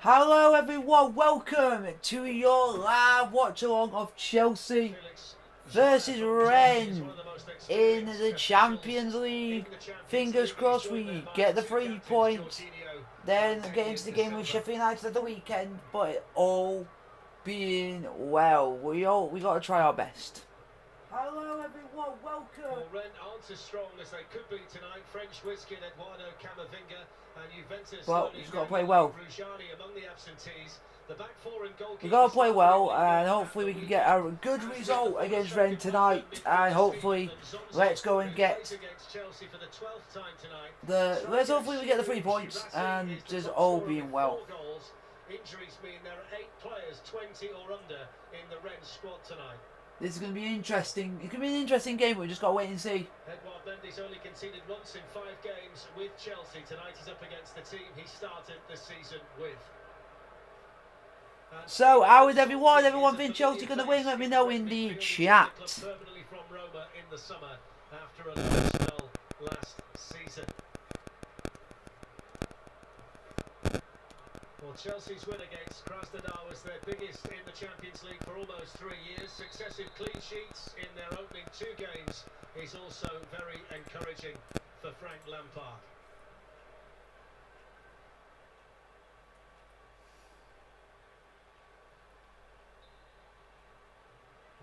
Hello everyone, welcome to your live watch along of Chelsea versus Rennes in the Champions League. Fingers crossed we get the 3 points, then get into the game with Sheffield United at the weekend, but all being well, we got to try our best. Hello everyone, welcome. Well, Rennes aren't as strong as they could be tonight. French whiskey and Eduardo Camavinga and Juventus. Well, we've got to play well. Among the absentees. The back four and goalkeeper. We've got to play well, and hopefully we can get a good result against Rennes tonight, and hopefully let's go and get let's hopefully we get the 3 points and just all being well. Injuries mean there are 8 players 20 or under in the Rennes squad tonight. This is going to be interesting. It could be an interesting game, but we just got to wait and see. Edouard Mendy's only conceded once in 5 games with Chelsea. Tonight he's up against the team he started the season with. So, how is everyone? Everyone think Chelsea going to win? Let me know in the chat. Permanently from Roma in the summer after a low spell last season. Well, Chelsea's win against Krasnodar was their biggest in the Champions League for almost 3 years. Successive clean sheets in their opening 2 games is also very encouraging for Frank Lampard.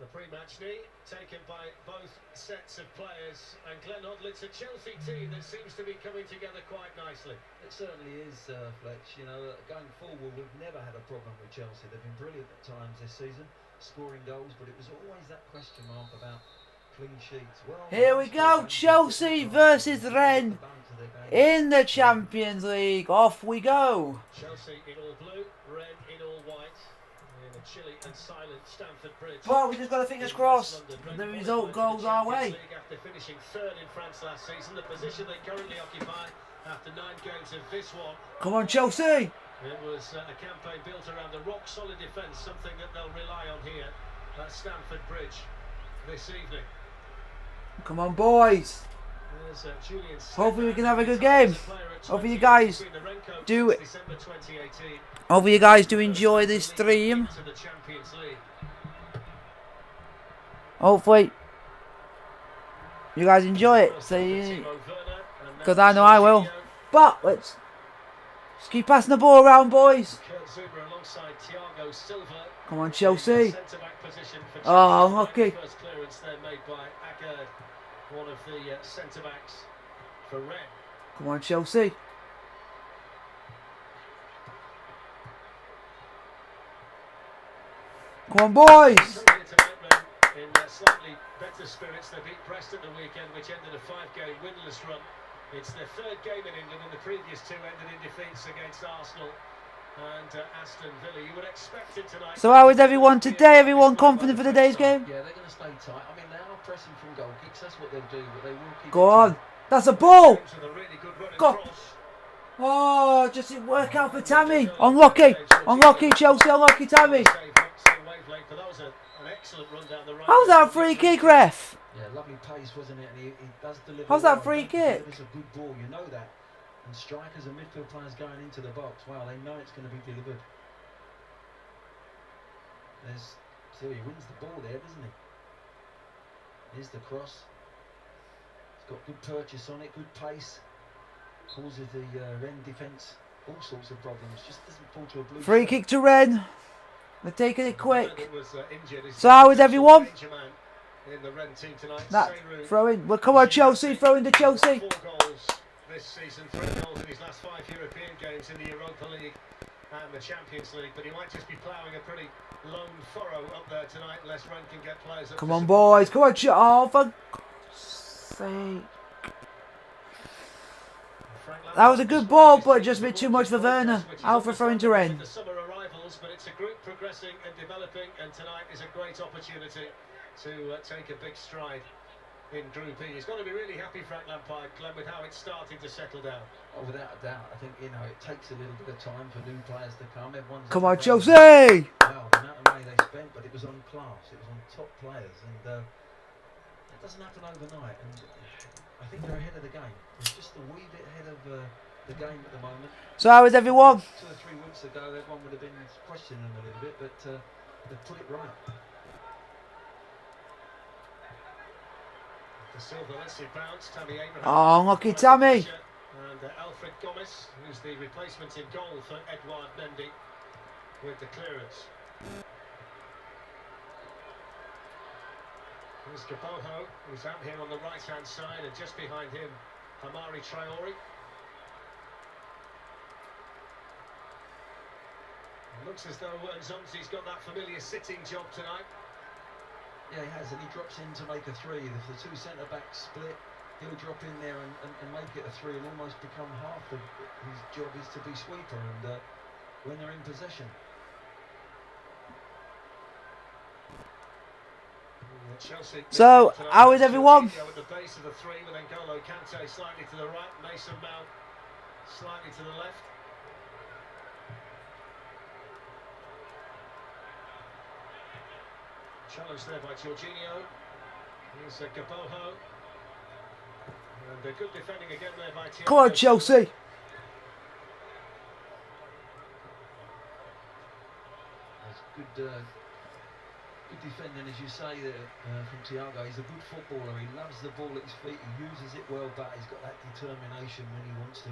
The pre-match knee taken by both sets of players, and Glenn Hodlett's a Chelsea team that seems to be coming together quite nicely. It certainly is, Fletch. You know, going forward, we've never had a problem with Chelsea. They've been brilliant at times this season, scoring goals, but it was always that question mark about clean sheets. Well, here we go, Chelsea versus Rennes in the Champions League. Off we go. Chelsea in all blue, Rennes in all white. In a chilly and silent Stamford Bridge. Well, we just got to fingers crossed the result goes our way. After finishing 3rd in France last season, the position they currently occupy after 9 games of this one. Come on, Chelsea. It was a campaign built around a rock-solid defence, something that they'll rely on here at Stamford Bridge this evening. Come on, boys. Hopefully we can have a good game. Hopefully you guys do Hopefully you guys do enjoy this stream. Hopefully you guys enjoy it. Because I know I will. But let's keep passing the ball around, boys. Come on, Chelsea. Oh, unlucky. One of the centre-backs for Rennes. Come on, Chelsea. Come on, boys. In slightly better spirits, they beat Preston the weekend, which ended a 5-game winless run. It's their 3rd game in England, and the previous 2 ended in defeats against Arsenal and Aston Villa. You would expect it tonight. So how is everyone today? Everyone confident for today's game? Yeah, they're going to stay tight. I mean, they are pressing from goal kicks. That's what they'll do, but they will keep. Go on. That's a ball. Go. Oh, just didn't work out for Tammy. Unlucky. Unlucky, Chelsea. Unlucky, Tammy. How's that free kick, ref? Yeah, lovely pace, wasn't it? And he does deliver. How's that free kick? It's a good ball, you know that. And strikers and midfield players going into the box, wow, they know it's going to be delivered. So he wins the ball there, doesn't he? Here's the cross. It's got good purchase on it, good pace. Causes the Rennes defence all sorts of problems. Just doesn't fall to a blue. Free kick to Rennes. They're taking it quick. So how is everyone? That throw in. Well, come on, Chelsea. Throw in to Chelsea. 4 goals this season, 3 goals in his last 5 European games in the Europa League and the Champions League. But he might just be ploughing a pretty lone furrow up there tonight, unless Rennes can get players up. Come on, boys. Come on, oh, for God's sake. That was a good ball, but just a bit too much for Werner. Out for throwing to Rennes. The summer arrivals, but it's a group progressing and developing, and tonight is a great opportunity to take a big stride in Group E. He's got to be really happy, Frank Lampard, Glenn, with how it's starting to settle down. Oh, without a doubt. I think, you know, it takes a little bit of time for new players to come. Come on, Chelsea! Wow, the amount of money they spent, but it was on class. It was on top players, and it doesn't happen overnight. And I think they're ahead of the game. It's just a wee bit ahead of the game at the moment. So how is everyone? 2 or 3 weeks weeks ago, everyone would have been questioning them a little bit, but they've put it right. The Silva lets it bounce. Tammy Abraham. Oh, unlucky Tammy. And Alfred Gomez, who's the replacement in goal for Edouard Mendy, with the clearance. Here's Gaboho, who's out here on the right-hand side, and just behind him, Hamari Traore. It looks as though Nzonzi's got that familiar sitting job tonight. Yeah, he has, and he drops in to make a three. If the two centre-backs split, he'll drop in there and make it a three and almost become half of his job is to be sweeper and when they're in possession. Chelsea. So, how is everyone? At the base of the three with N'Golo Kante slightly to the right, Mason Mount slightly to the left. Challenge there by Jorginho. Here's Gaboho. And good defending again there by Thiago. Come on, Chelsea. That's good defending, as you say, from Thiago. He's a good footballer. He loves the ball at his feet. He uses it well, but he's got that determination when he wants to.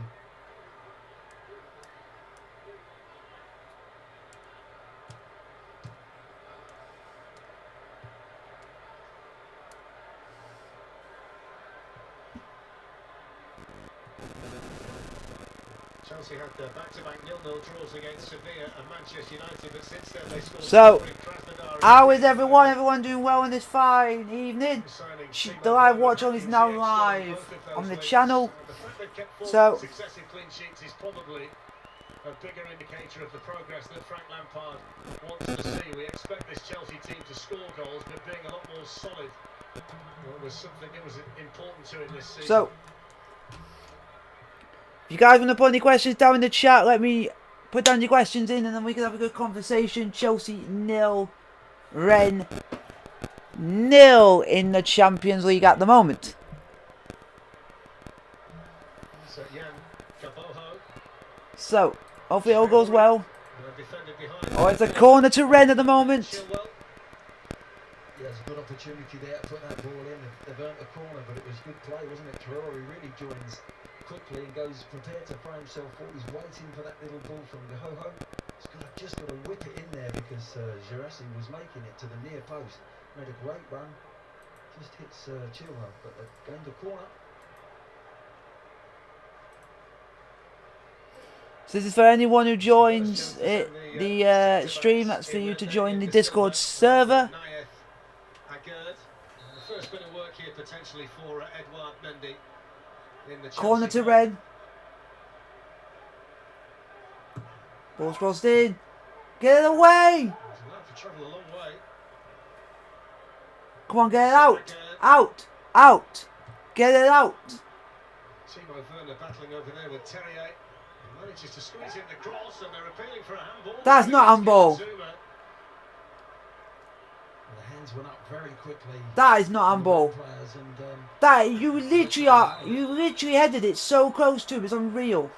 Chelsea had the back-to-back 0-0 draws against Sevilla and Manchester United, but since then they scored. So, how is everyone? Everyone doing well on this fine evening? The live watch on is now live on the channel. So, successive clean sheets is probably a bigger indicator of the progress that Frank Lampard wants to see. We expect this Chelsea team to score goals, but being a lot more solid was something that was important to him this season. So, if you guys want to put any questions down in the chat, let me put down your questions in and then we can have a good conversation. Chelsea 0, Rennes 0 in the Champions League at the moment. So, hopefully it all goes well. Oh, it's a corner to Rennes at the moment. Yeah, it's a good opportunity there to put that ball in. They've earned a corner, but it was good play, wasn't it? Traore really joins quickly and goes prepared to throw himself forward. He's waiting for that little ball from Gaboho. He's just got to whip it in there because Girassi was making it to the near post. Made a great run. Just hits Chilwell, but they're going to corner. So this is for anyone who joins the stream. That's for you to join the Discord server. The first bit of work here potentially for Edouard Mendy. Corner to Rennes. Ball's crossed in. Get it away! Come on, get it out! Out! Out! Get it out! Timo Werner battling over there with Terrier. Manages to squeeze in the cross and they're appealing for a handball. That's not handball. The hands went up very quickly. That is not handball. That you literally headed it so close to him. It's unreal.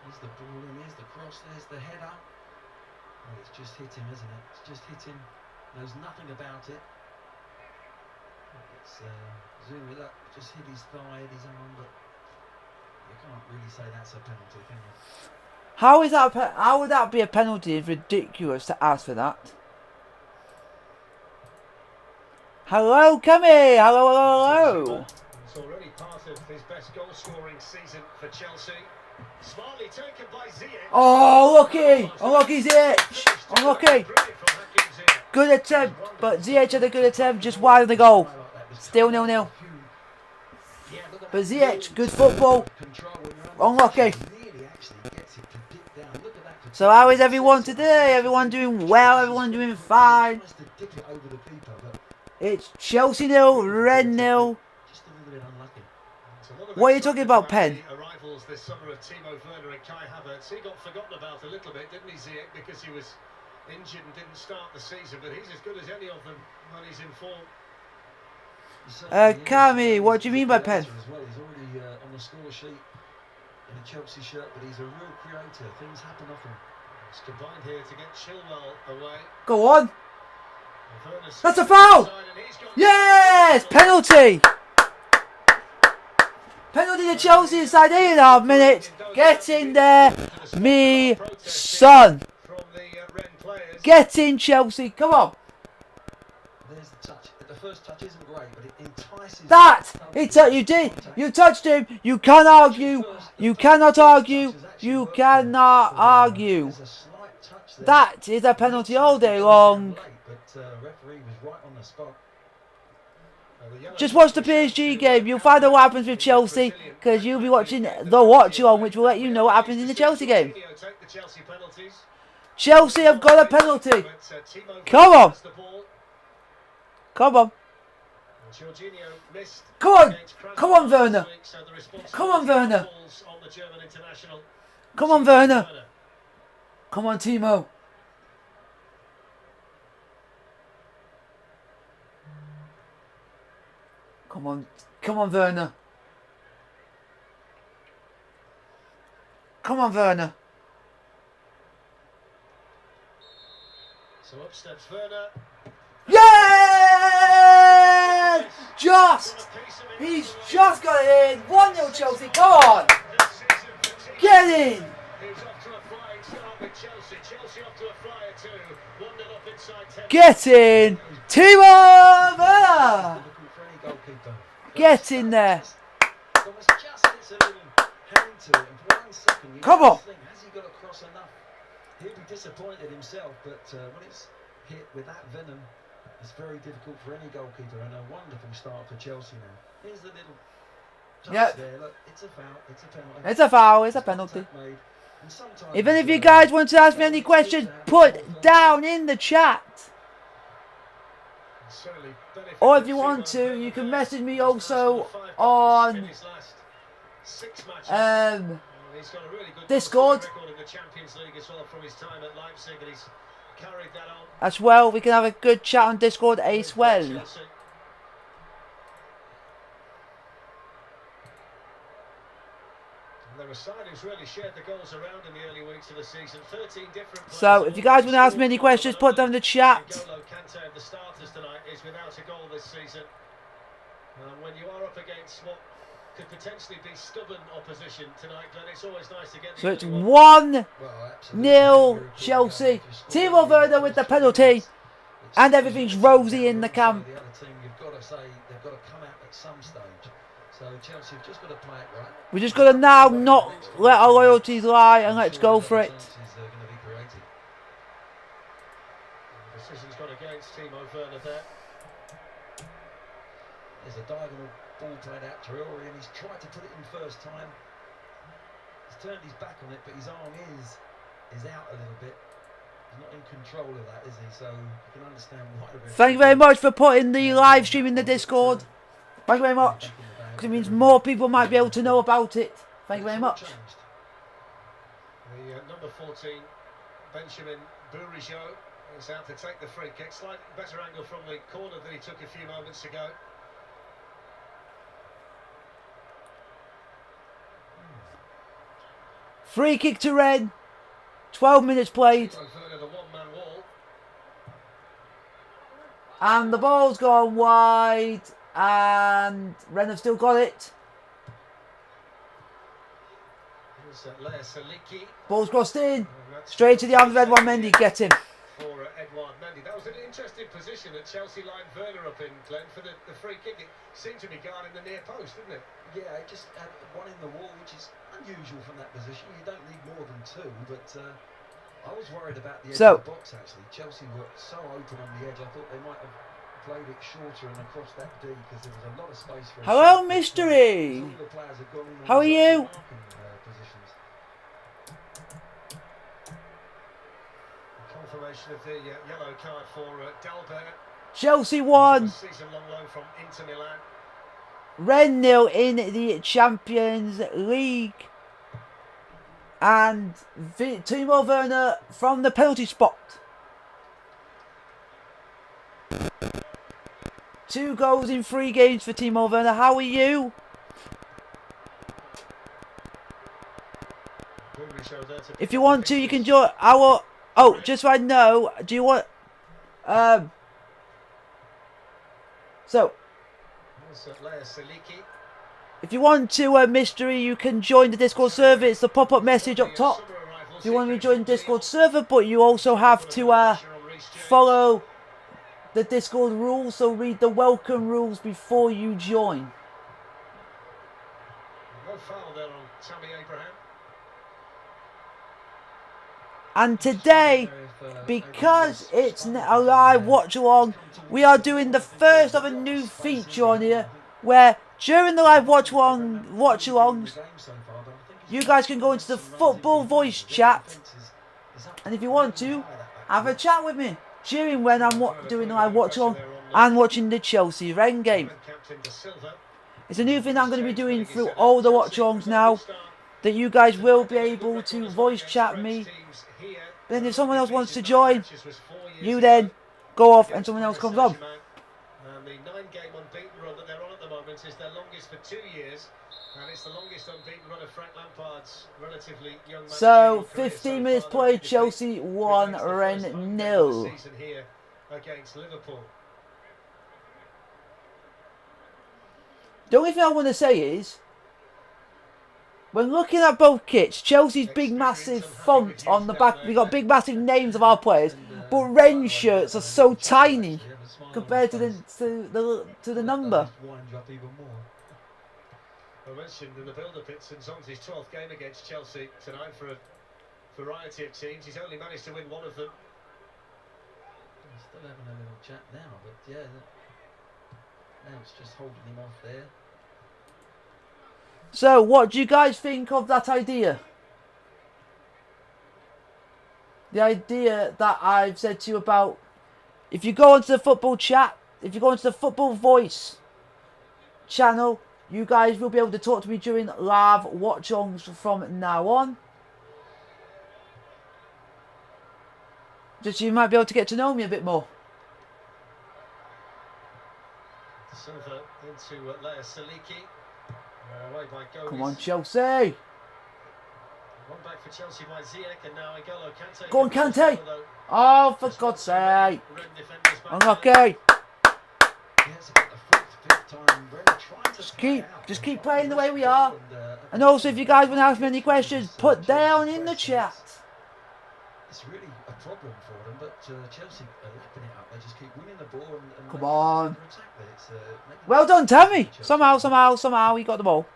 There's the ball in, here's the cross, there's the header. Oh, it's just hit him, isn't it? It's just hit him. Knows nothing about it. Let's zoom it up. Just hit his thigh, hit his arm, but you can't really say that's a penalty, can you? How is that? How would that be a penalty? It's ridiculous to ask for that. Hello, come here. Hello, hello, hello. It's already part of his best goal-scoring season for Chelsea. Smartly taken by Ziyech. Oh, lucky! Unlucky Ziyech. Unlucky. Good attempt, but Ziyech had a good attempt, just wide of the goal. Still 0-0. But Ziyech, good football. Unlucky. So how is everyone today? Everyone doing well? Everyone doing fine? It's Chelsea 0, Rennes 0. What are you talking about, Pen? Arrivals this summer of Timo Werner and Kai Havertz. He got forgotten about a little bit, didn't he, Ziyech? Because he was injured and didn't start the season. But he's as good as any of them when he's in form. Cami, what do you mean by pen? As well. He's already on the score sheet in a Chelsea shirt, but he's a real creator. Things happen often. It's combined here to get Chilwell away. Go on. That's a foul! Yes! Penalty! Penalty to Chelsea inside 8.5 minutes. Get in there, me son. Get in, Chelsea. Come on. There's the touch. The first touch isn't great, but it entices. That! You did. You touched him. You can't argue. You cannot argue. You cannot argue. That is a penalty all day long. Referee was right on the spot. Just watch the PSG game. You'll find out what happens with Chelsea, because you'll be watching the watch-along, which will let you know what happens in the Chelsea game. Chelsea have got a penalty. Come on. Come on. Come on. Come on, Werner. Come on, Werner. Come on, Werner. Come on, Timo. Come on. Come on, Werner. Come on, Werner. So up steps Werner. Yeah! Just! He's just got it in. 1-0 Chelsea. Come on! Get in! Get in! Timo Werner! Get in there! Come on! He'll be disappointed himself, but when it's hit with that venom, it's very difficult for any goalkeeper, and a wonderful start for Chelsea now. Here's the little touch there. Look, it's a foul, it's a penalty. It's a foul, it's a penalty. Even if you guys want to ask me any questions, put down in the chat. Or if you want to, you can message me also on Discord. As well, we can have a good chat on Discord as well. So, if you guys want to ask me any questions, put them in the chat. When you are up against what could potentially be stubborn opposition tonight, Glenn, it's always nice to get. So it's 1-0 Chelsea. Timo Werner with the penalty, and everything's rosy in the camp. The other team, you've got to say they've got to come out at some stage. So Chelsea have just got to play it right. We just got to now not let our loyalties lie and let's go for it. Decision's gone against Timo Werner there. There's a diagonal ball played out to Uri, and he's tried to put it in first time. He's turned his back on it, but his arm is out a little bit. He's not in control of that, is he? So you can understand why. Thank you very much for putting the live stream in the Discord. Thank you very much. Because it means more people might be able to know about it. Thank you very much. The number 14, Benjamin Bourigeaud, is out to take the free kick. Slightly better angle from the corner than he took a few moments ago. Free kick to Rennes. 12 minutes played. And the ball's gone wide. And Rennes have still got it. Ball's crossed in. Straight to the arms of Edouard Mendy. Get him. For Edouard Mendy. That was an interesting position that Chelsea lined Werner up in, Glenn, for the free kick. It seemed to be guarding the near post, didn't it? Yeah, it just had one in the wall, which is unusual from that position. You don't need more than two, but I was worried about the edge of the box, actually. Chelsea were so open on the edge, I thought they might have played it shorter and across that D, because there was a lot of space for Hello, Mystery! How are you? Confirmation of the yellow card for Dalbert. Chelsea won. Season-long loan from Inter Milan. Rennes 0 in the Champions League. And Timo Werner from the penalty spot. 2 goals in 3 games for Timo Werner. How are you? If you want to, you can join our... Oh, just so I know, do you want... So, if you want to, mystery, you can join the Discord server. It's the pop-up message up top. If you want to join the Discord server, but you also have to follow the Discord rules. So read the welcome rules before you join. No foul there on Tammy Abraham. And today, because it's a live watch-along, we are doing the first of a new feature on here, where during the live watch-alongs, you guys can go into the football voice chat, and if you want to, have a chat with me during when I'm doing the live watch-along and watching the Chelsea Rennes game. It's a new thing I'm going to be doing through all the watch-alongs now, that you guys will be able to voice chat me. Then if someone else wants to join, you then go off and someone else comes on. And the 9-game unbeaten run that they're on at the moment is their longest for 2 years, and it's the longest unbeaten run of Frank Lampard's relatively young. So 15 minutes played, Chelsea 1, Rennes 0. Season here against Liverpool. The only thing I want to say is, when looking at both kits, Chelsea's big massive font on the back, we got big massive names of our players, but Rennes shirts are so tiny compared to the number. I mentioned in the build-up, it's Nzonzi's 12th game against Chelsea tonight for a variety of teams. He's only managed to win one of them. Still having a little chat now, but yeah, now it's just holding him off there. So, what do you guys think of that idea? The idea that I've said to you about, if you go onto the football chat, if you go onto the football voice channel, you guys will be able to talk to me during live watch-alongs from now on. Just so you might be able to get to know me a bit more. Silva into Lea Saliki. Come on, Chelsea. One back for Chelsea by Ziyech, and now N'Golo Kante. Go on, Kante. Oh, for God's sake. Unlucky. Just keep playing the way we are. And also, if you guys want to ask me any questions, put down in the chat. It's really a problem for them, but Chelsea are lapping it up. They just keep winning the ball and come on. Well done, Tammy. Somehow he got the ball.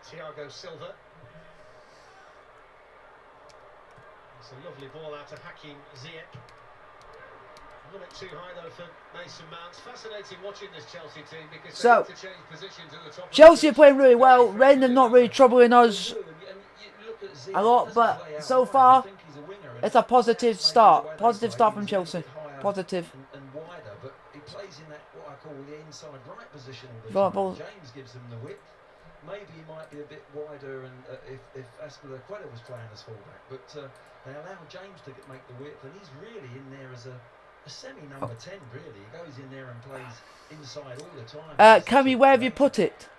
Thiago Silva. It's a lovely ball out to Hakim Ziyech. A little bit too high though for Mason Mount. Fascinating watching this Chelsea team because they need to change positions at the top. Chelsea are playing really well. Rennes are not really troubling us a lot, but so far it's a positive start. Positive start from Chelsea. Positive. And wider, but he plays in that what I call the inside right position. James gives them the width. Maybe he might be a bit wider, and if Aspilicueta was playing as fullback, but they allow James to make the width, and he's really in there as a semi-number 10. Really, he goes in there and plays inside all the time. Cammy, where have you put it?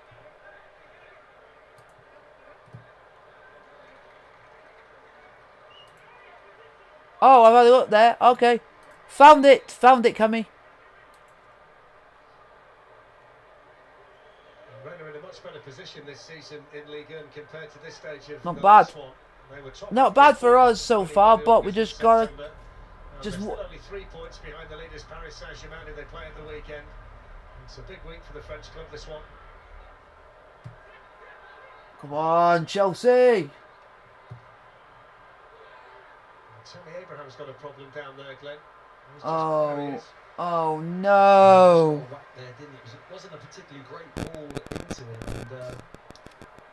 Oh, I've had a look there. Okay, found it, Cammy. Better position this season in Ligue 1 compared to this stage of not bad. Not bad for us so far, but we just got to only 3 points behind the leaders Paris Saint-Germain, who they play at the weekend. It's a big week for the French club, this one. Come on, Chelsea. Tammy Abraham's got a problem down there, Glenn. Oh no. It wasn't a particularly great ball into him, and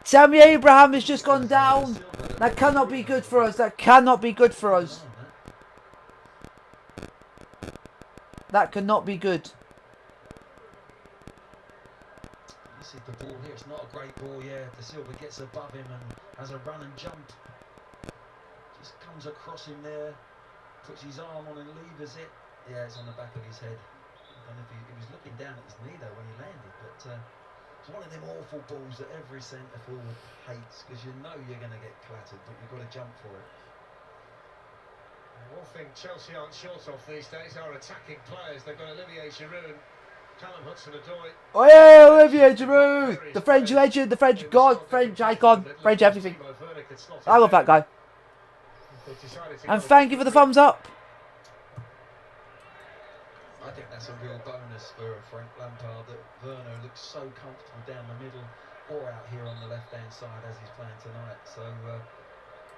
Tammy Abraham has just gone down. That cannot be good for us. That cannot be good for us. That cannot be good. You see the ball here, it's not a great ball, yeah. De Silva gets above him and has a run and jump. Just comes across him there. puts his arm on and levers it. Yeah, it's on the back of his head. I don't know if he was looking down at his knee though when he landed, but it's one of them awful balls that every centre forward hates, because you know you're going to get clattered, but you've got to jump for it. One thing Chelsea aren't short of these days are attacking players. They've got Olivier Giroud, Callum Hudson-Odoi. Oh yeah, Olivier Giroud, the French legend, the French god, French icon, French everything. I love that guy. And thank you for the thumbs up. I think that's a real bonus for Frank Lampard that Werner looks so comfortable down the middle or out here on the left-hand side as he's playing tonight. So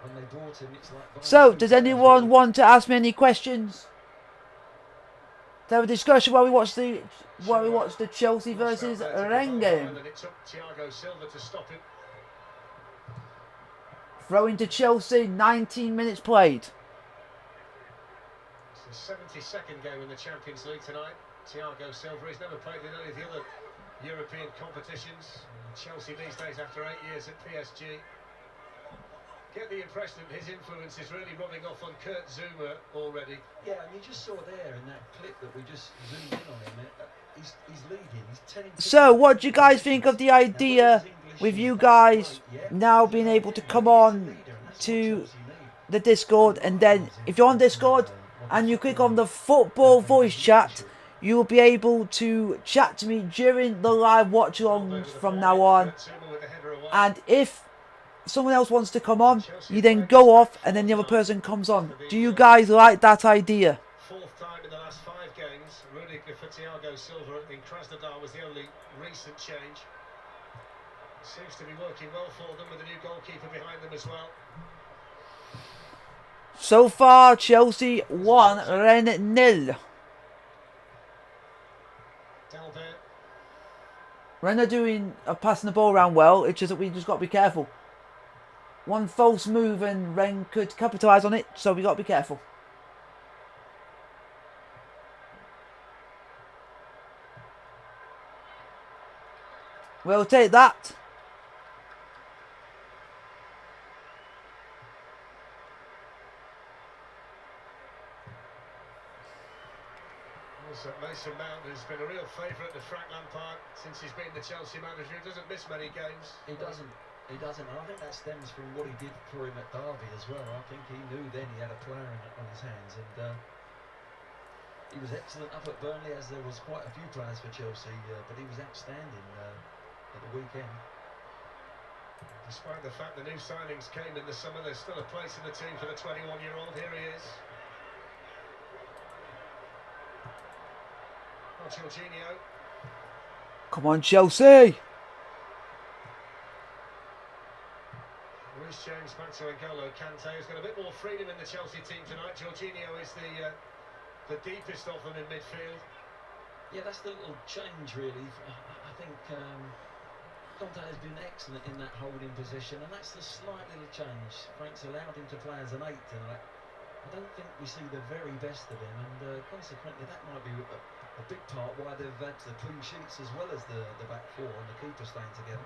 when they brought him, it's like... So, does anyone want to ask me any questions? To have a discussion while we watch the Chelsea versus Rennes game. Throw into Chelsea, 19 minutes played. It's the 72nd game in the Champions League tonight. Thiago Silva, he's never played in any of the other European competitions. Chelsea these days after 8 years at PSG. Get the impression that his influence is really rubbing off on Kurt Zouma already. Yeah, and you just saw there in that clip that we just zoomed in on him. He's leading. He's 10. So, what do you guys think of the idea with you guys now being able to come on to the Discord, and then if you're on Discord and you click on the football voice chat, you will be able to chat to me during the live watch-alongs from now on. And if someone else wants to come on, you then go off and then the other person comes on. Do you guys like that idea? Fourth time in the last 5 games. Rudiger for Thiago Silva in Krasnodar was the only recent change. Seems to be working well for them with a new goalkeeper behind them as well. So far, Chelsea 1, Rennes 0. Rennes are doing passing the ball around well. It's just that we just got to be careful. One false move and Rennes could capitalise on it, so we got to be careful. We'll take that. Mason Mount has been a real favourite of Frank Lampard since he's been the Chelsea manager. He doesn't miss many games. He doesn't. And I think that stems from what he did for him at Derby as well. I think he knew then he had a player on his hands, and he was excellent up at Burnley, as there was quite a few players for Chelsea, but he was outstanding at the weekend. Despite the fact the new signings came in the summer, there's still a place in the team for the 21-year-old. Here he is. Jorginho. Come on, Chelsea! Reece James back to N'Golo Kante, who's got a bit more freedom in the Chelsea team tonight. Jorginho is the deepest of them in midfield. Yeah, that's the little change, really. I think Conte has been excellent in that holding position, and that's the slight little change. Frank's allowed him to play as an 8 tonight. I don't think we see the very best of him, and consequently that might be a big part why they've had the clean sheets as well as the back four and the keeper staying together.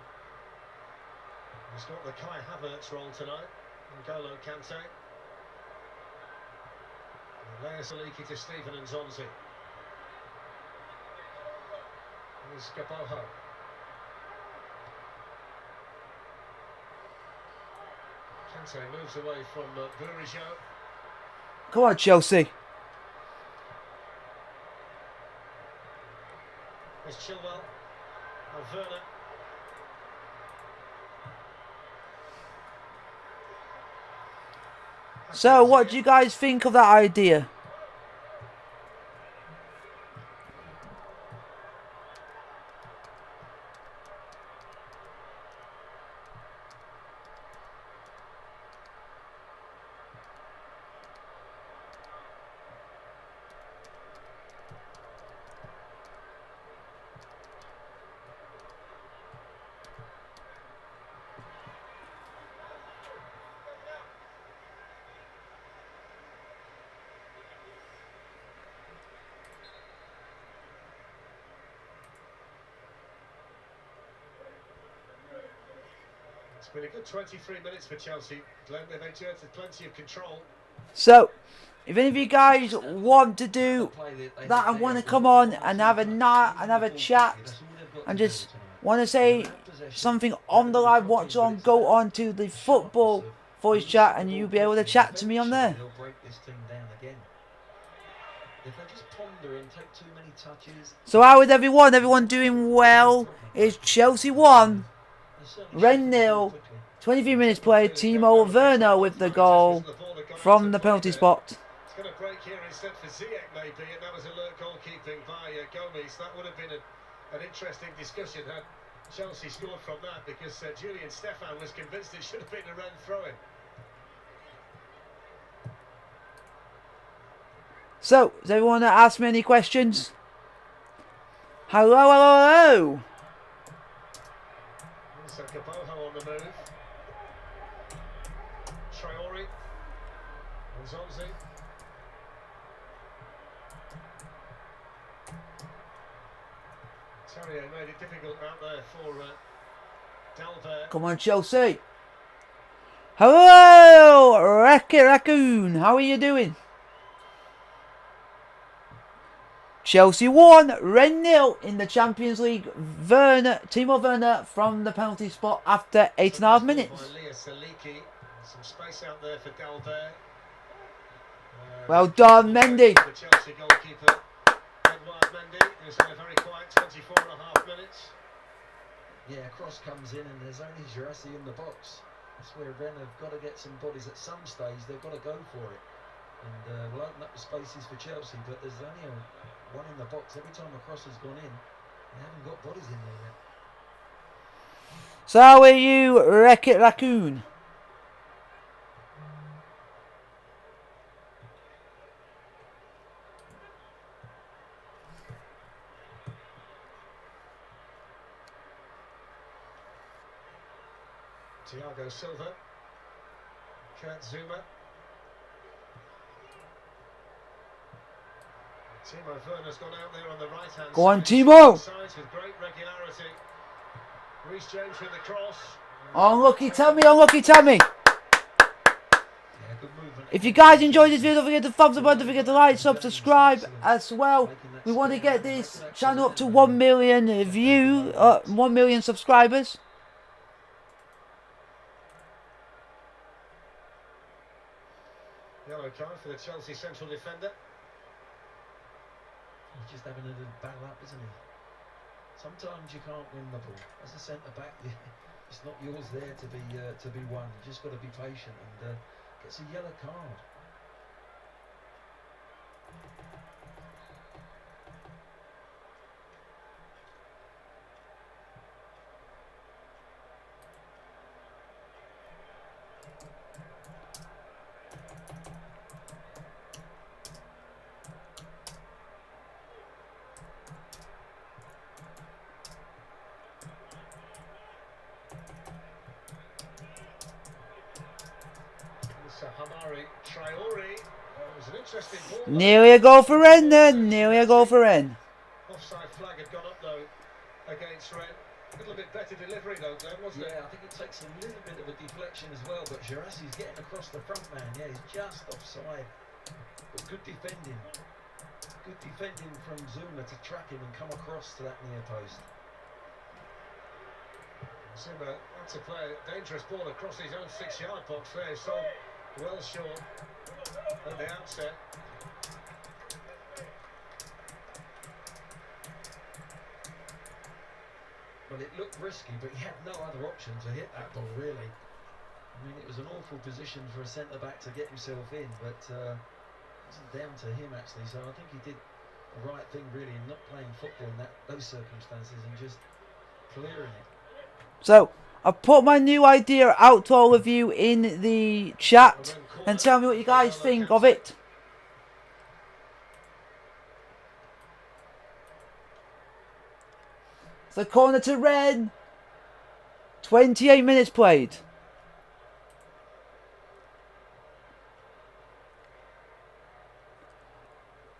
He's got the Kai Havertz role tonight. N'Golo Kante. Lea Saliki to Stephen Nzonzi. Here's Gaboho. Kante moves away from Bourigeaud. Come on, Chelsea. There's Chilwell. And Werner. So, what do you guys think of that idea? It's been a good 23 minutes for Chelsea, Glenn. They've exerted plenty of control. So, if any of you guys want to do that and want to come on and have a night and have a chat and just want to say something on the live watch along, go on to the football voice chat and you'll be able to chat to me on there. So how is everyone? Everyone doing well? It's Chelsea 1, Rennes 0, 23 minutes played. Timo Werner with the goal from the penalty spot. It's going to break here instead for Ziyech maybe, and that was alert goalkeeping by Gomes. That would have been an interesting discussion had Chelsea scored from that, because Julian Stefan was convinced it should have been a Rennes throw-in. So, does everyone ask me any questions? Hello, hello, hello! So Kaboho on the move. Traore. Nzonzi. Terrier made it difficult out there for Dalbert. Come on, Chelsea! Hello, Raccoon! How are you doing? Chelsea 1, Rennes 0 in the Champions League. Timo Werner from the penalty spot after 8.5 minutes. Some space out there for Dalbert. Well done, Mendy. The Chelsea goalkeeper, Edouard Mendy, who's had a very quiet 24.5 minutes. Yeah, cross comes in and there's only Girassi in the box. That's where Rennes have got to get some bodies at some stage. They've got to go for it. And we'll open up the spaces for Chelsea, but there's only one in the box. Every time a cross has gone in, they haven't got bodies in there yet. So how are you, Wreck-It Raccoon? Thiago Silva. Kurt Zuma. Timo Werner's gone out there on the right hand. Go on, Timo! With great regularity. Reece James with the cross. Unlucky Tammy, unlucky Tammy! If you guys enjoyed this video, don't forget to thumbs up, don't forget to like, subscribe as well. We want to get this channel up to 1 million 1 million subscribers. Yellow card for the Chelsea central defender. He's just having a little battle up, isn't he? Sometimes you can't win the ball. As a centre-back, it's not yours there to be won. You just got to be patient, and gets a yellow card. Traore. Was an interesting ball. Nearly a goal for Rennes then. Nearly a goal for Rennes. Offside flag had gone up though against Rennes. A little bit better delivery though, Glenn, wasn't it? Yeah, I think it takes a little bit of a deflection as well, but Girassi's getting across the front man. Yeah, he's just offside. But good defending. Good defending from Zuma to track him and come across to that near post. Zuma had to play a dangerous ball across his own 6-yard box there, so well short at the outset. Well, it looked risky, but he had no other option to hit that ball, really. I mean, it was an awful position for a centre-back to get himself in, but it wasn't down to him, actually. So I think he did the right thing, really, in not playing football in those circumstances and just clearing it. So, I've put my new idea out to all of you in the chat and tell me what you guys think of it. The corner to Rennes. 28 minutes played.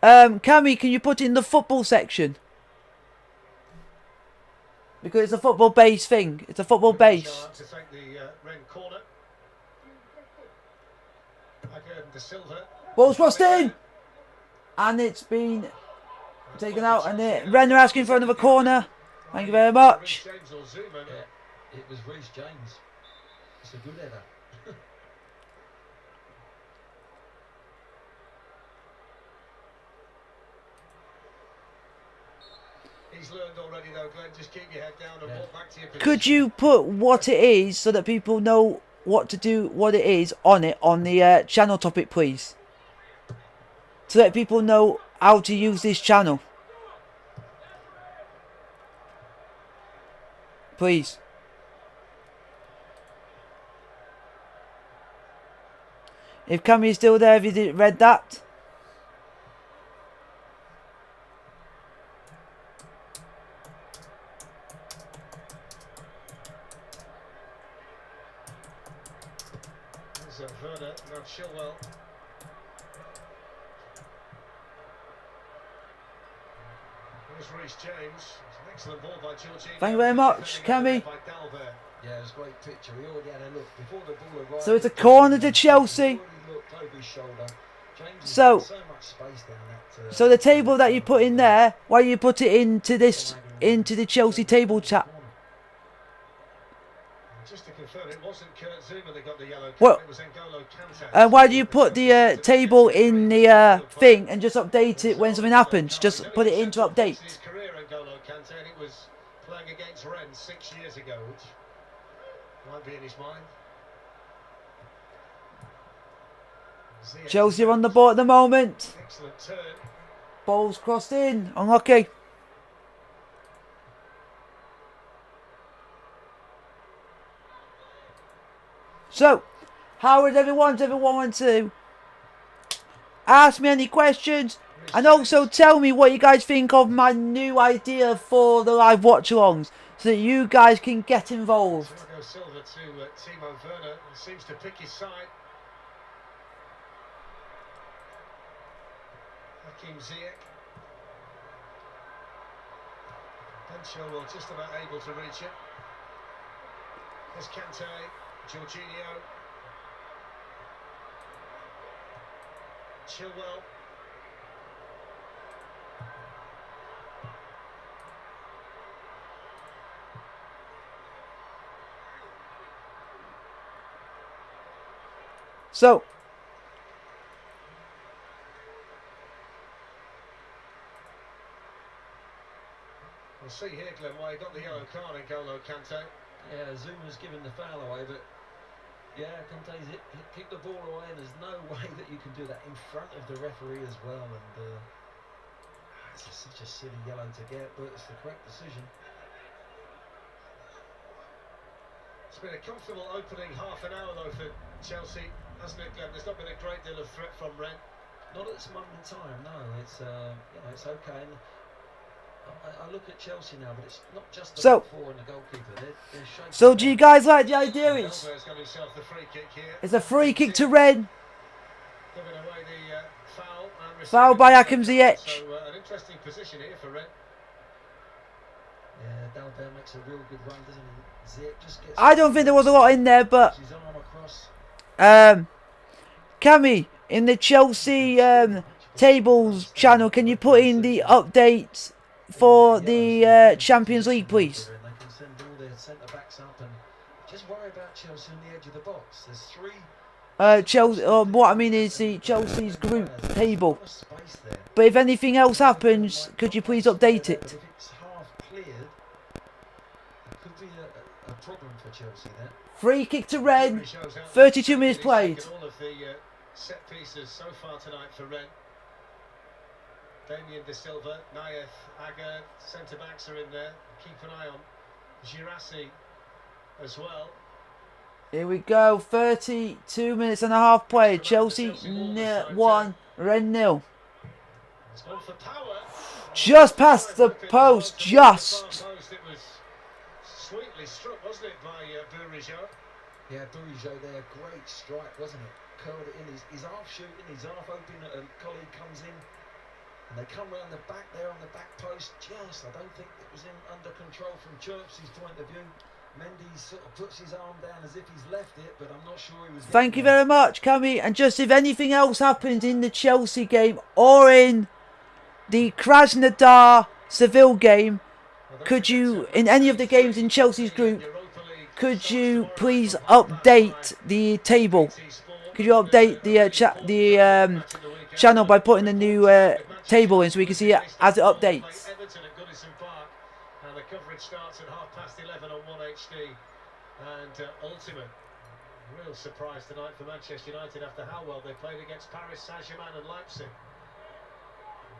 Cammy, can you put it in the football section? Because it's a football base thing. It's a football base. To take the Rennes corner. Ball's crossed in. And it's been taken out. And Rennes are asking for another corner. Thank you very much. Yeah, it was Reece James. It's a good header. He's learned already though, Glenn. Just keep your head down and walk back to your position. Could you put what it is so that people know what to do, what it is on it on the channel topic, please? To let people know how to use this channel. Please. If Cammy is still there, have you read that? There's Werner, now Chilwell. There's Reece James. It's an excellent ball by Jorginho. Thank you very much, Cammy. Yeah, it was a great picture. He already had a look before the ball arrived. So it's a corner to Chelsea. So the table that you put in there, why you put it into the Chelsea table chat? Just to confirm, it wasn't Kurt Zuma that got the yellow card. Well, It was N'Golo Kante. why do you put the table in the thing and just update it when something happens? Just put it into update. His career N'Golo Kante, and it was playing against Rennes 6 years ago, which might be in his mind. Chelsea are on the ball at the moment. Excellent turn. Ball's crossed in. Unlucky. So, how would everyone want to ask me any questions? And also tell me what you guys think of my new idea for the live watch-alongs, so that you guys can get involved. Thiago Silva to Timo Werner. He seems to pick his side. Hakim Ziyech. Ben Chilwell just about able to reach it. There's Kante, Jorginho. Chilwell. So, We'll see here, Glenn, why he got the yellow card in N'Golo Kante. Yeah, Zuma's given the foul away, but yeah, Kante's kicked the ball away, and there's no way that you can do that in front of the referee as well. And it's just such a silly yellow to get, but it's the correct decision. It's been a comfortable opening half an hour though for Chelsea, hasn't it, Glenn? There's not been a great deal of threat from Rennes. Not at this moment in time, no. It's it's okay. And I look at Chelsea now, but it's not just the back four and the goalkeeper. So do you guys like the idea? It's a free kick to Rennes. Giving away the foul. Foul by Hakim Ziyech. So an interesting position here for Rennes. Yeah, Dalbert makes a real good run, doesn't he? Ziyech just gets. I don't think there was a lot in there, but Cammy, in the Chelsea tables channel, can you put in the updates for the Champions League, please? They can send all their centre backs up and just worry about Chelsea on the edge of the box. There's three. Chelsea. What I mean is the Chelsea's group table. But if anything else happens, could you please update it? If it's half cleared, it could be a problem for Chelsea there. Free kick to Rennes. 32 minutes played. All of the set pieces so far tonight for Rennes. Damien De Silva, Naeth, Agger, centre backs are in there. Keep an eye on Girassi as well. Here we go. 32 minutes and a half played. Chelsea 1, Rennes 0. It's gone for power. Just past the post. Just. It was sweetly struck, wasn't it, by Bourigeaud? Yeah, Bourigeaud there, great strike, wasn't it? Curled it in. He's half shooting, he's half open. A colleague comes in. And they come round the back there on the back post. Just, I don't think it was under control from Chelsea's point of view. Mendy sort of puts his arm down as if he's left it, but I'm not sure he was. Thank you very much, Cammy. And just if anything else happens in the Chelsea game or in the Krasnodar Seville game, could you, in any of the games in Chelsea's group, could you please update the table? Could you update the channel by putting the new table in so we can see it as it updates? And the coverage starts at 11:30 on 1HD. And ultimate, real surprise tonight for Manchester United after how well they played against Paris Saint-Germain and Leipzig.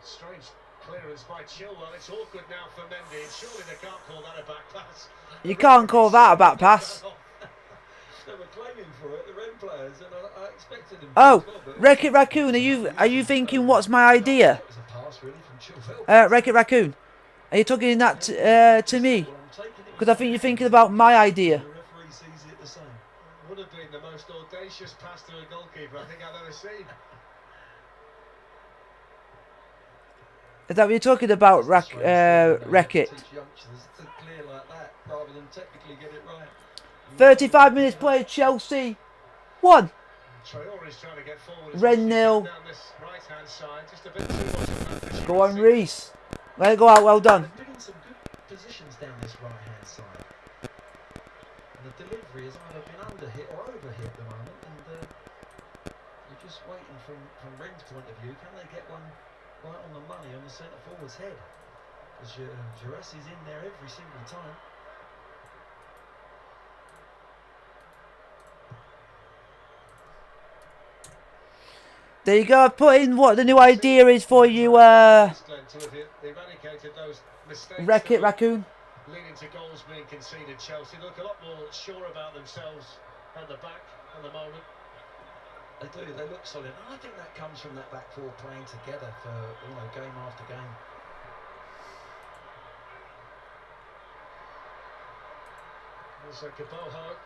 Strange clearance by Chilwell. It's awkward now for Mendy. And surely they can't call that a back pass. You can't call that a back pass. They were claiming for it, the Rennes players, and I expected them. Oh, Wreck-It Raccoon, are you thinking what's my idea? It was a pass really from Chilwell. Wreck-It Raccoon, are you talking that to me? Because I think you're thinking about my idea. The referee sees it the same. Would have been the most audacious pass to a goalkeeper I think I've ever seen. Is that what you're talking about, Wreck-It? Teach youngsters to clear like that rather than technically get it right. 35 minutes played, Chelsea 1. Traore's trying to get forward. Rennes 0. Down this right-hand side, just a bit too much of that. Go on, Reese. Let it go out, well done. They're putting some good positions down this right-hand side. And the delivery has either been under-hit or over-hit at the moment. And you're just waiting from Rennes' point of view. Can they get one right on the money on the centre-forward's head? Because Juress is in there every single time. There you go, I've put in what the new idea is for you, Wreck-It Raccoon. Leading to goals being conceded, Chelsea look a lot more sure about themselves at the back at the moment. They do, they look solid. And I think that comes from that back four playing together for game after game. There's a Caboho.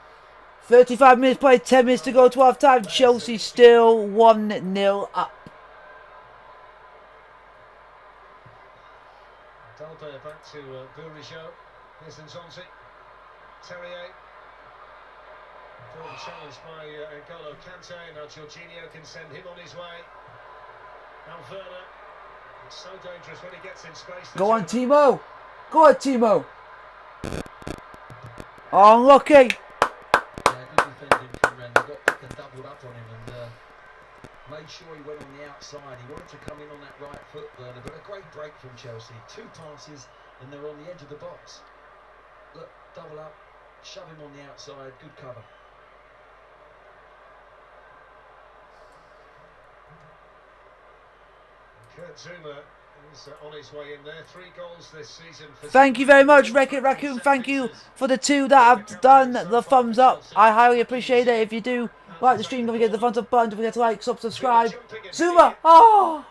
35 minutes played, 10 minutes to go to half time. Chelsea still 1-0 up. Dalbert back to Bourigeaud. Here's Nzonzi. Terrier. Important challenge by N'Golo Kante. Now Jorginho can send him on his way. Now Werner. It's so dangerous when he gets in space. Go on, Timo. Go on, Timo. Oh, unlucky. Good defending from Rennes. They got back and doubled up on him and made sure he went on the outside. He wanted to come in on that right foot, Werner, but a great break from Chelsea. 2 passes and they're on the edge of the box. Look, double up, shove him on the outside, good cover. Kurt Zuma is on his way in there. 3 goals this season. Thank you very much, Wreck-It Raccoon. Thank you for the 2 that have done the thumbs up. I highly appreciate it. If you do like the stream, don't forget the thumbs up button. Don't forget to like, subscribe. Zuma! Oh!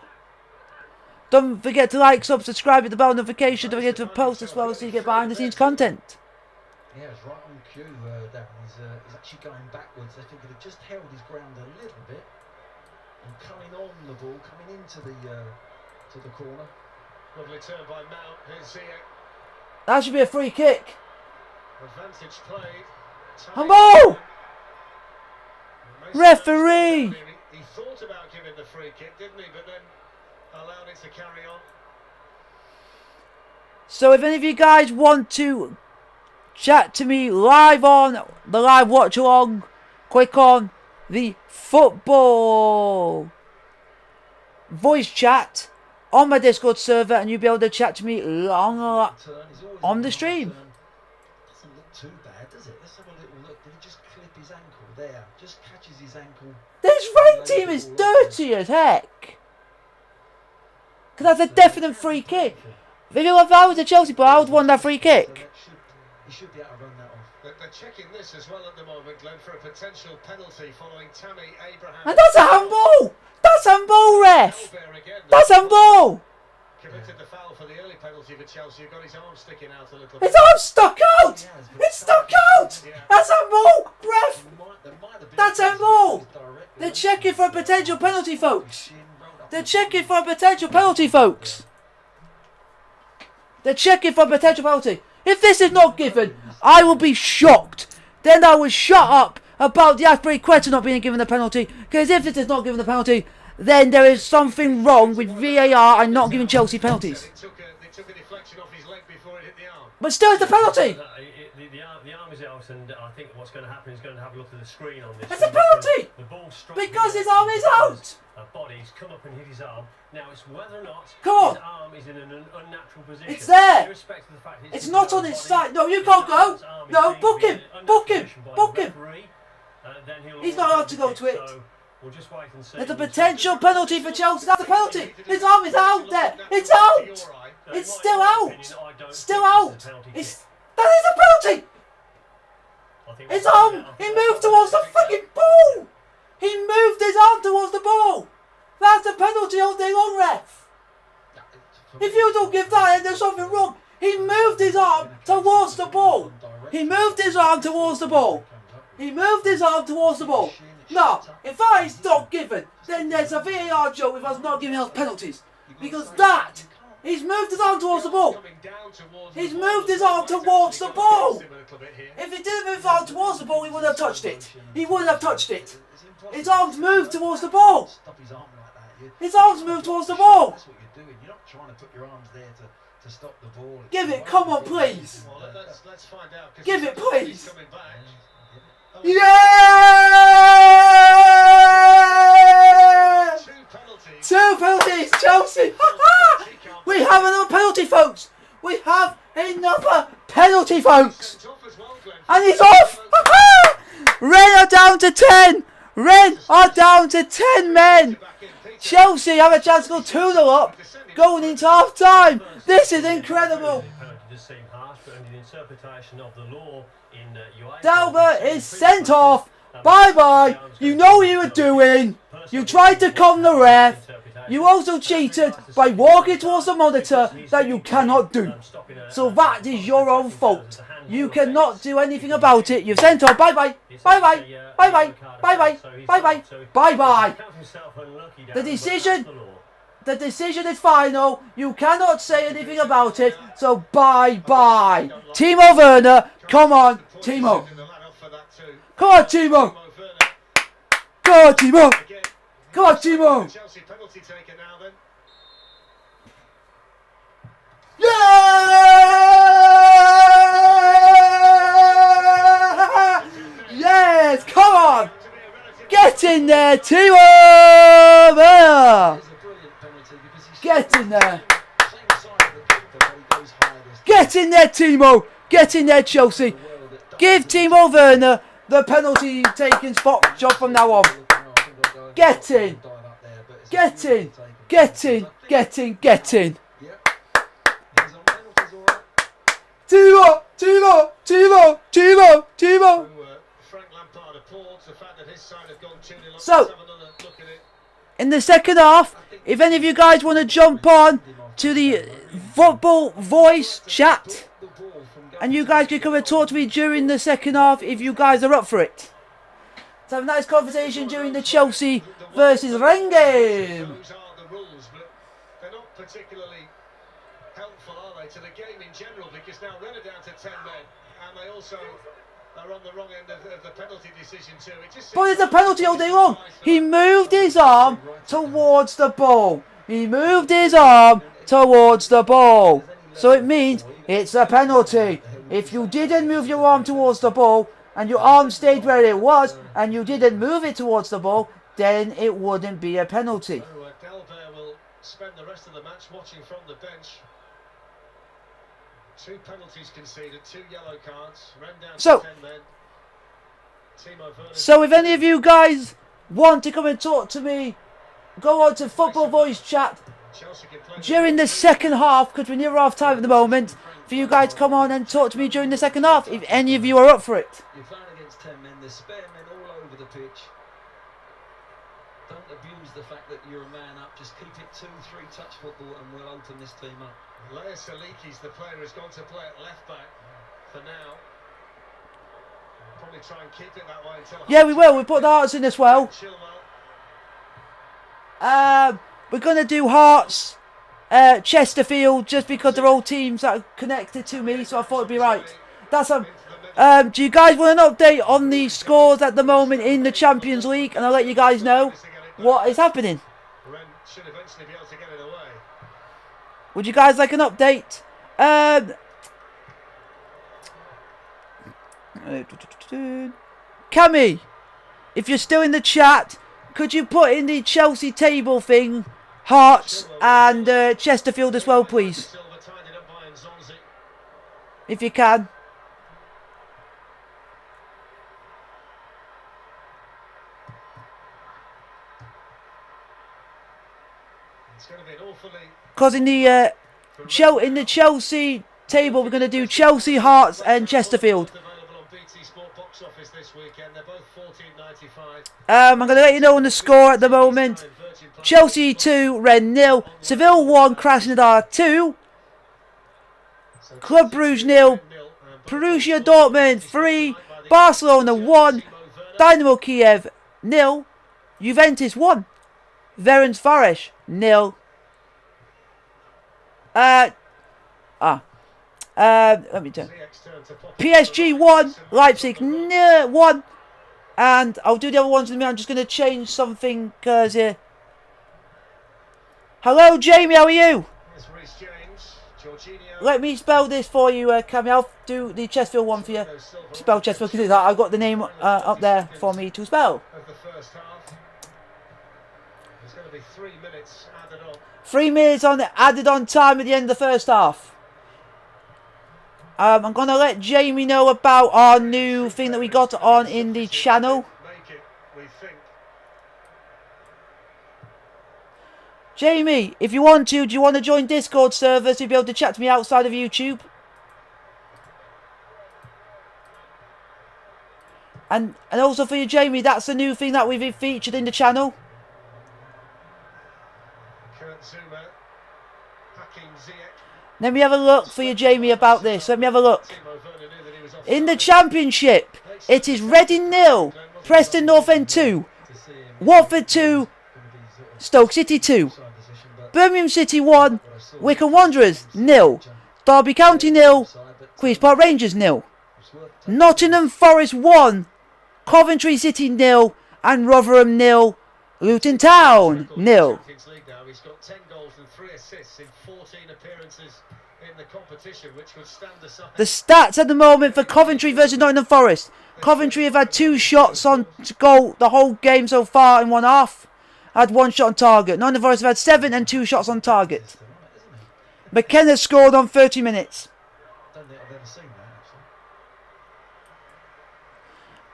Don't forget to like, subscribe, hit the bell notification. Don't forget to post as well so you get behind the scenes content. Yeah, it's right on cue, Darren. He's actually going backwards. I think he had just held his ground a little bit. And coming on the ball, coming into the corner. Lovely turn by Mount. Here's Ziyech. That should be a free kick. Advantage played. Humble! Referee! He thought about giving the free kick, didn't he? But then allowed it to carry on. So if any of you guys want to chat to me live on the live watch along, click on the football voice chat on my Discord server and you'll be able to chat to me on the stream. Doesn't look too bad, does it? Let's have a little look. Did he just clip his ankle there? Just catches his ankle. This Rennes team is dirty as heck. Because that's a definite free kick. If I was a Chelsea player, I would want that free kick. He should be able to run that off. They're checking this as well at the moment, Glenn, for a potential penalty following Tammy Abraham. And that's a handball! That's handball, ref! That's handball! Committed the foul for the early penalty for Chelsea. Got his arm sticking out a little His bit. arm's stuck out! It's stuck out! That's handball! Ref! That's handball! They're checking for a potential penalty, folks. They're checking for a potential penalty, folks. They're checking for a potential penalty. If this is not given, I will be shocked. Then I will shut up about the Aspilicueta not being given the penalty. Because if this is not given the penalty, then there is something wrong with VAR and not giving Chelsea penalties. They took a deflection off his leg before it hit the arm. But still, it's a penalty. The arm is out, and I think what's going to happen is going to have a look at the screen on this. It's a penalty. The ball struck Because his arm is out. A body's come up and hit his arm. Now it's whether or not Come on. his arm is in an unnatural position. It's there. Irrespective of the fact It's not on his side. No, you can't go. No, book him. Book him. Book him. He's not allowed to go to it. So we'll just wait and see. There's a potential penalty for Chelsea. That's a penalty. His arm is out there. It's out. It's still out. Still out. That is a penalty. His arm. He moved towards the fucking ball. He moved his arm towards the ball. That's a penalty all day long, ref. If you don't give that, then there's something wrong. He moved his arm towards the ball. He moved his arm towards the ball. He moved his arm towards the ball. Now, if that is not given, then there's a VAR joke with us not giving us penalties. Because that, he's moved his arm towards the ball. He's moved his arm towards the ball. If he didn't move his arm towards the ball, he wouldn't have touched it. He wouldn't have touched it. His arms moved towards the ball. His arms moved towards the ball. That's what you're doing. You're not trying to put your arms there to stop the ball. Give it, come on, please. Well, let's find out. Give it, please. Yeah! Yeah! Two penalties, Chelsea. We have another penalty, folks. We have another penalty, folks. And he's off. Rennes are down to 10. Rennes are down to 10 men. Chelsea have a chance to go 2-0 up going into half time. This is incredible. Dalbert is sent off. Bye bye. You know what you were doing. You tried to con the ref. You also cheated by walking towards the monitor that you cannot do. So that is your own fault. You cannot do anything about it. You've sent off. Bye bye. Bye bye. Bye bye. Bye bye. Bye bye. Bye bye. The decision is final. You cannot say anything about it. So bye bye. Timo Werner. Come on, Timo. Come on, Timo. Come on, Timo. Come on, Timo. Yeah! Yes, come on. Get in there, Timo Werner. Get in there. Get in there, Timo. Get in there, Chelsea. Give Timo Werner the penalty taking spot job from now on. Get in. Get in. Get in. Get in. Get in. Timo. Timo. Timo. Timo. Timo. So, in the second half, if any of you guys want to jump on to the football voice chat, and you guys can come and talk to me during the second half if you guys are up for it. Let's have a nice conversation during the Chelsea versus Rennes game. Those are the rules, but they're not particularly helpful, are they, to the game in general? Because now Rennes are down to 10 men, and they also are on the wrong end of the penalty decision too. But it's a penalty all day long. He moved his arm towards the ball. He moved his arm towards the ball. So it means it's a penalty. If you didn't move your arm towards the ball and your arm stayed where it was and you didn't move it towards the ball, then it wouldn't be a penalty. So Dalbert will spend the rest of the match watching from the bench. 2 penalties conceded, 2 yellow cards. Rennes down to 10 men. So if any of you guys want to come and talk to me, go on to Football Voice Chat during the second half, because we're near half time at the moment, for you guys to come on and talk to me during the second half if any of you are up for it. You're playing against 10 men, there's spare men all over the pitch. Don't abuse the fact that you're a man up, just keep it 2-3 touch football and we'll open this team up. Lea Saliki's the player who's gone to play at left back for now. Probably try and keep it that way until... Yeah, we will. We'll put the Hearts in as well. We're going to do Hearts Chesterfield, just because they're all teams that are connected to me, so I thought it'd be right. That's do you guys want an update on the scores at the moment in the Champions League? And I'll let you guys know what is happening. Rennes should eventually be able to get it away. Would you guys like an update? Cammy, if you're still in the chat, could you put in the Chelsea table thing, Hearts and Chesterfield as well, please? If you can. Because in the Chelsea table, we're going to do Chelsea, Hearts and Chesterfield. I'm going to let you know on the score at the moment. Chelsea 2, Rennes 0, Seville 1, Krasnodar 2, Club Brugge 0, Borussia Dortmund 3, Barcelona 1, Dynamo Kiev 0, Juventus 1, Ferencváros 0. Let me turn. PSG 1, Leipzig 1, and I'll do the other ones in a minute. I'm just going to change something because hello, Jamie. How are you? Let me spell this for you, Cammy. I'll do the Chesterfield one for you. Spell Chesterfield because I've got the name up there for me to spell. 3 minutes added on time at the end of the first half. I'm going to let Jamie know about our new thing that we got on in the channel. Jamie, if you want to, do you want to join Discord servers to be able to chat to me outside of YouTube? And also for you, Jamie, that's the new thing that we've featured in the channel. Let me have a look for you, Jamie, about this. Let me have a look. In the Championship, it is Reading 0, Preston North End 2, Watford 2, Stoke City 2, Birmingham City 1, Wycombe Wanderers 0, Derby County 0, Queen's Park Rangers 0, Nottingham Forest 1, Coventry City 0, and Rotherham 0, Luton Town 0. He's got 10 goals and 3 assists in 14 appearances in the competition, which would stand aside. The stats at the moment for Coventry versus Nottingham Forest. Coventry have had 2 shots on goal the whole game so far in one half. Had 1 shot on target. Nottingham Forest have had 7 and 2 shots on target. McKenna scored on 30 minutes.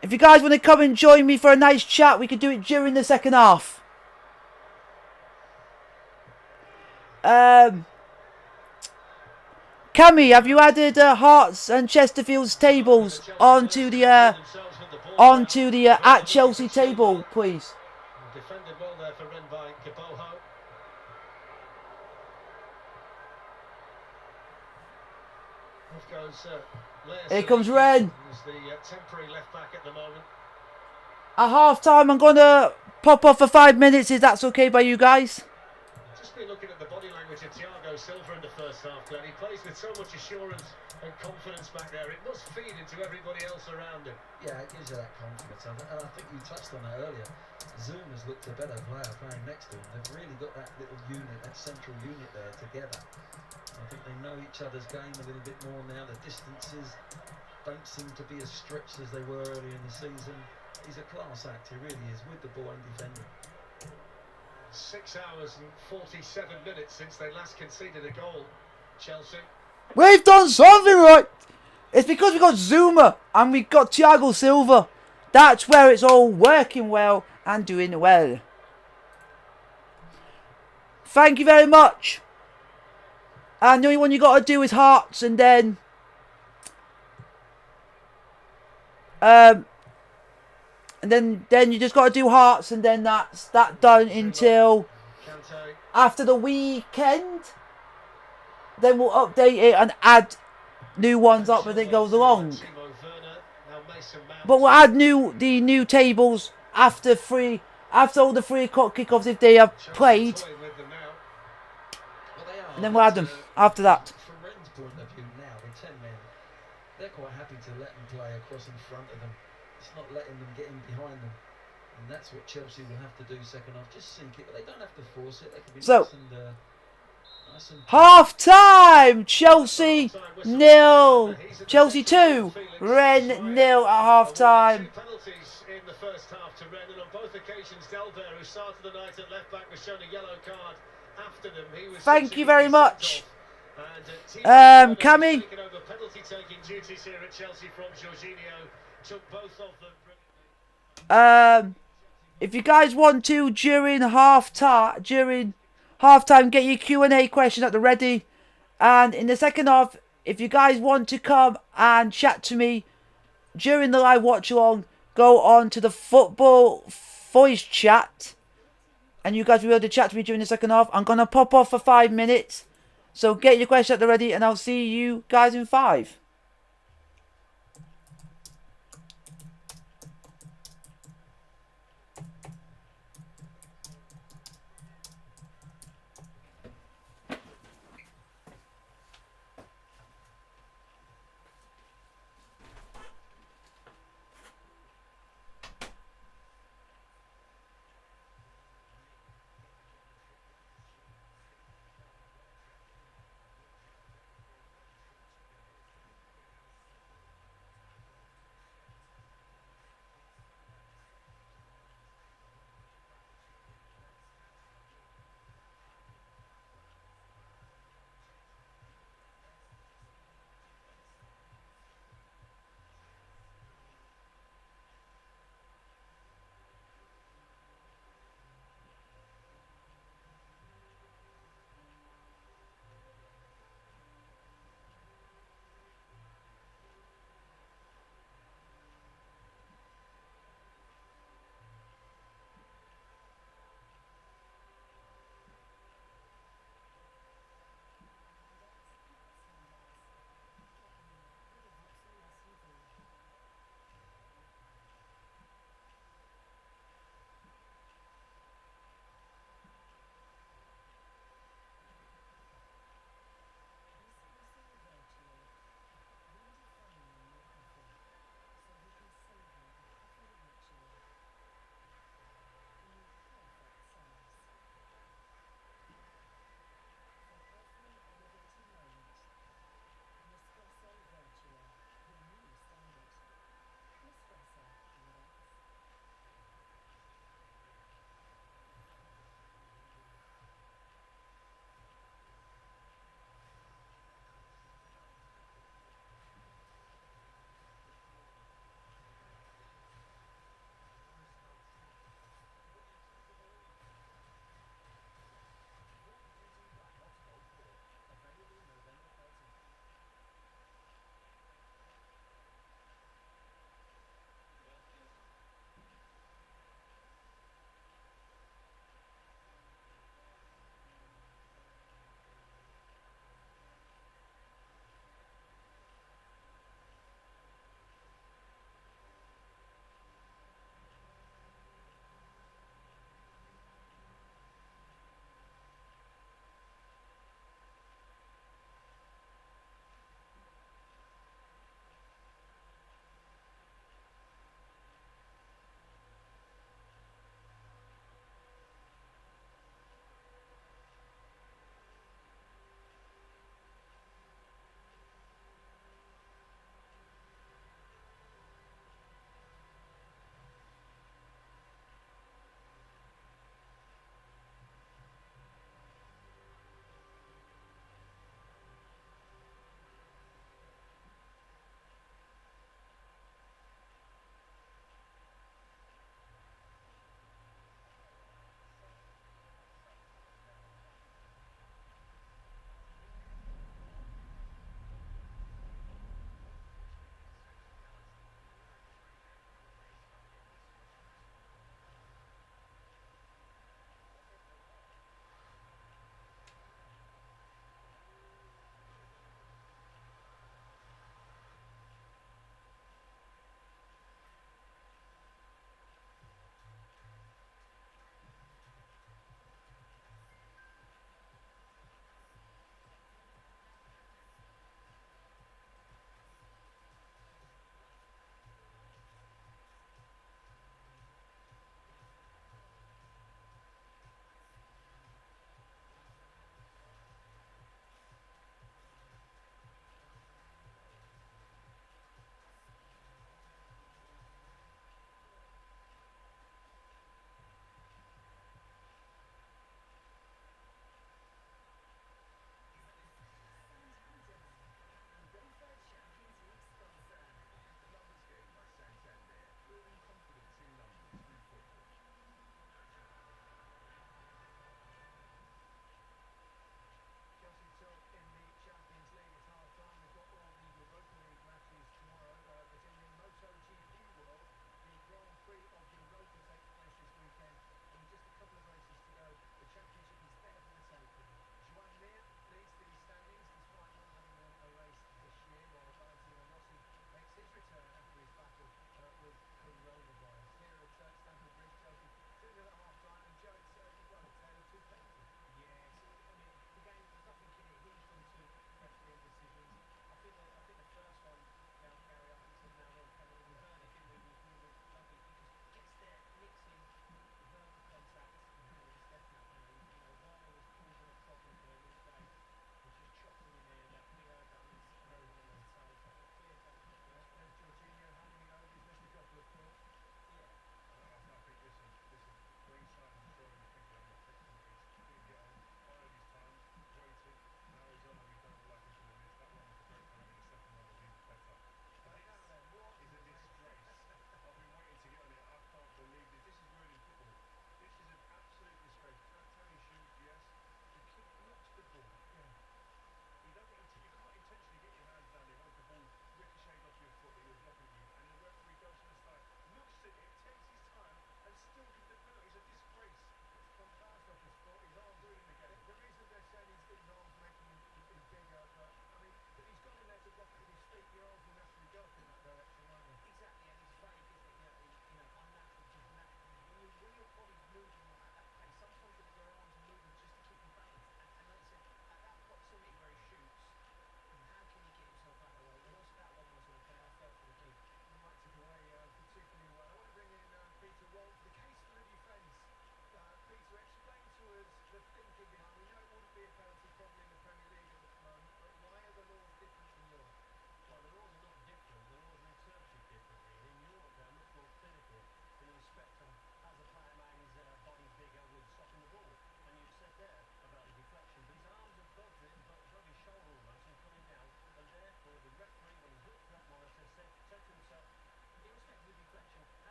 If you guys want to come and join me for a nice chat, we could do it during the second half. Cammy, have you added Hearts and Chesterfield's tables onto the at Chelsea table, please? Defended well there for Rennes by Kaboho. Here comes Rennes. The temporary left back at the moment. At half time, I'm going to pop off for 5 minutes, if that's okay by you guys. Just been looking at the body language of Thiago Silva in the first half, Glenn. He plays with so much assurance and confidence back there. It must feed into everybody else around him. Yeah, it gives you that confidence. And I think you touched on that earlier. Zuma's looked a better player playing next to him. They've really got that little unit, that central unit there together. I think they know each other's game a little bit more now. The distances don't seem to be as stretched as they were early in the season. He's a class act, he really is, with the ball and defending. 6 hours and 47 minutes since they last conceded a goal, Chelsea. We've done something right. It's because we got Zuma and we got Thiago Silva. That's where it's all working well and doing well. Thank you very much. And the only one you got to do is Hearts, and then you just got to do Hearts, and then that's that done until after the weekend. Then we'll update it and add new ones up as it goes along. But we'll add the new tables after all the 3 o'clock kickoffs if they have played. and then we'll add them after that. From Rennes' point of view now, with 10 men, they're quite happy to let them play across in front of them. It's not letting them get in behind them. And that's what Chelsea will have to do second half. Just sink it, but they don't have to force it. They can be So, nice and half time! Chelsea 0, Chelsea 2, Rennes 0 at half time. Penalties in the first half to Rennes, and on both occasions Delbert, who started the night at left back, was shown a yellow card after them. He was Thank you very much. And Cammy. taken over penalty taking duties here at Chelsea from Jorginho. Took both of them. If you guys want to during half time, get your Q&A questions at the ready. And in the second half, if you guys want to come and chat to me during the live watch along, go on to the football voice chat, and you guys will be able to chat to me during the second half. I'm gonna pop off for 5 minutes, so get your questions at the ready, and I'll see you guys in 5.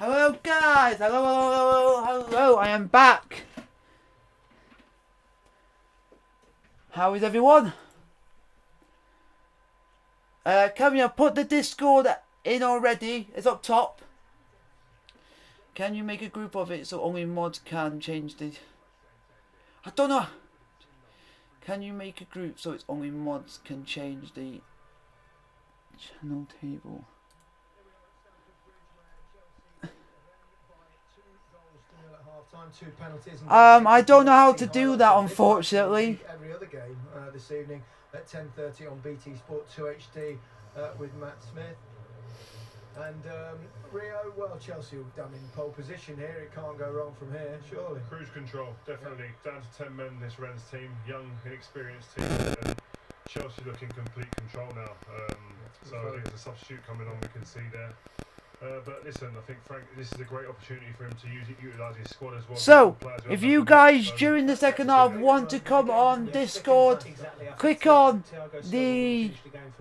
Hello guys, hello, I am back. How is everyone? Can you put the Discord in already? It's up top. Can you make a group of it so only mods can change the... I don't know. Can you make a group so it's only mods can change the channel table? I don't know how to do that, unfortunately. Every other game this evening at 10:30 on BT Sport 2 HD with Matt Smith. And Rio, well, Chelsea are done in pole position here. It can't go wrong from here, surely. Cruise control, definitely. Down to 10 men, this Rennes team. Young, inexperienced team. And Chelsea look in complete control now. So I think there's a substitute coming on, we can see there. But listen, I think Frank, this is a great opportunity for him to utilise his squad as well. So, if you guys during the second half want to come on Discord, click on the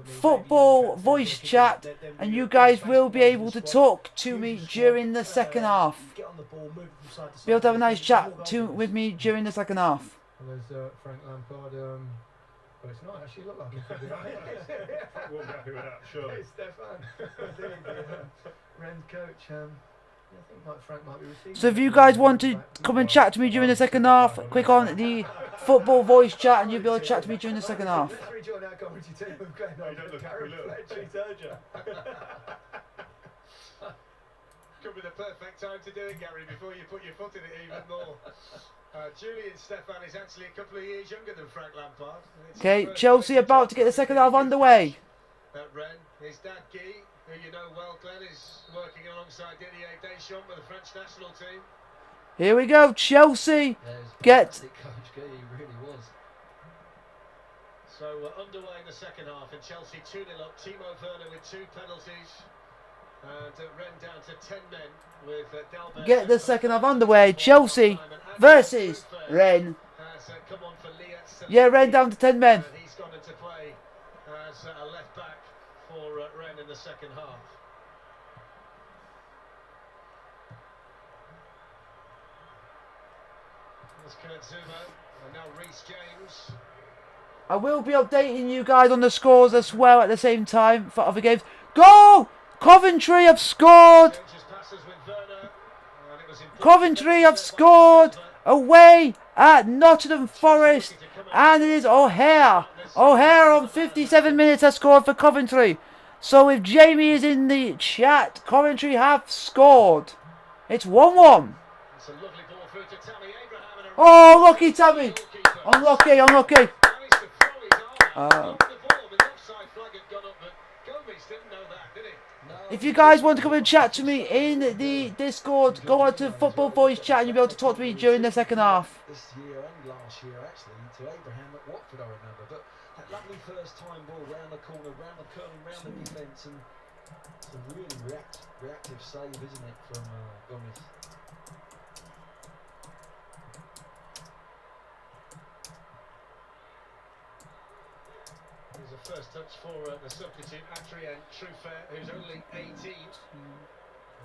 football voice chat and you guys will be able to talk to me during the second half. Be able to have a nice chat with me during the second half. And there's Frank Lampard. But it's not actually look like it could be. We'll be happy with that, surely. Hey, Stefan, Rennes coach. I think Frank might be receiving. So if you guys want to come and chat to me during the second half, click on the football voice chat and you'll be able to chat to me during the second half. Let's rejoin our commentary team with Glenn Over, Gary Fletcher, Sergio. Could be the perfect time to do it, Gary, before you put your foot in it even more. Julian Stefan is actually a couple of years younger than Frank Lampard. Okay, Chelsea about to get the second half underway. At Rennes, his dad Guy, who you know well, Glenn, is working alongside Didier Deschamps with the French national team. Here we go, Chelsea. Coach, he really was. So underway in the second half, and Chelsea 2-0 up. Timo Werner with 2 penalties. And Rennes down to 10 men with Dalbert. Get the second half underway. Chelsea versus Rennes. Yeah, Rennes down to 10 men. He's gone into play as a left back for Rennes in the second half. There's Kurt Zuma and now Reece James. I will be updating you guys on the scores as well at the same time for other games. Goal! Coventry have scored! Coventry have scored away at Nottingham Forest, and it is O'Hare. O'Hare on 57 minutes has scored for Coventry. So if Jamie is in the chat, Coventry have scored. It's 1-1. Oh, lucky Tammy. Unlucky. If you guys want to come and chat to me in the Discord, go on to Football Voice Chat and you'll be able to talk to me during the second half. This year and last year, actually, to Abraham at Watford, I remember. But that lovely first time ball round the corner, round the curling, round the defence, and it's a really reactive save, isn't it, from Gomez? First touch for the substitute, Adrien Truffert, who's only 18.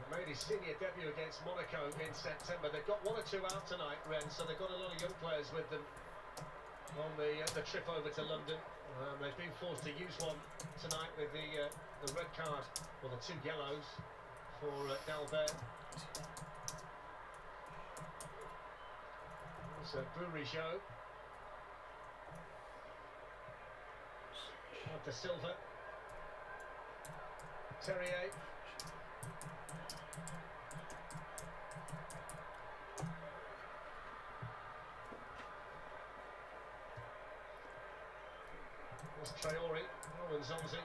Made his senior debut against Monaco in September. They've got 1 or 2 out tonight, Rennes, so they've got a lot of young players with them on the trip over to London. They've been forced to use one tonight with the red card, or the 2 yellows for Dalbert. So Bourigeau. De Silva, Terrier, there's Traore, and Zonzi.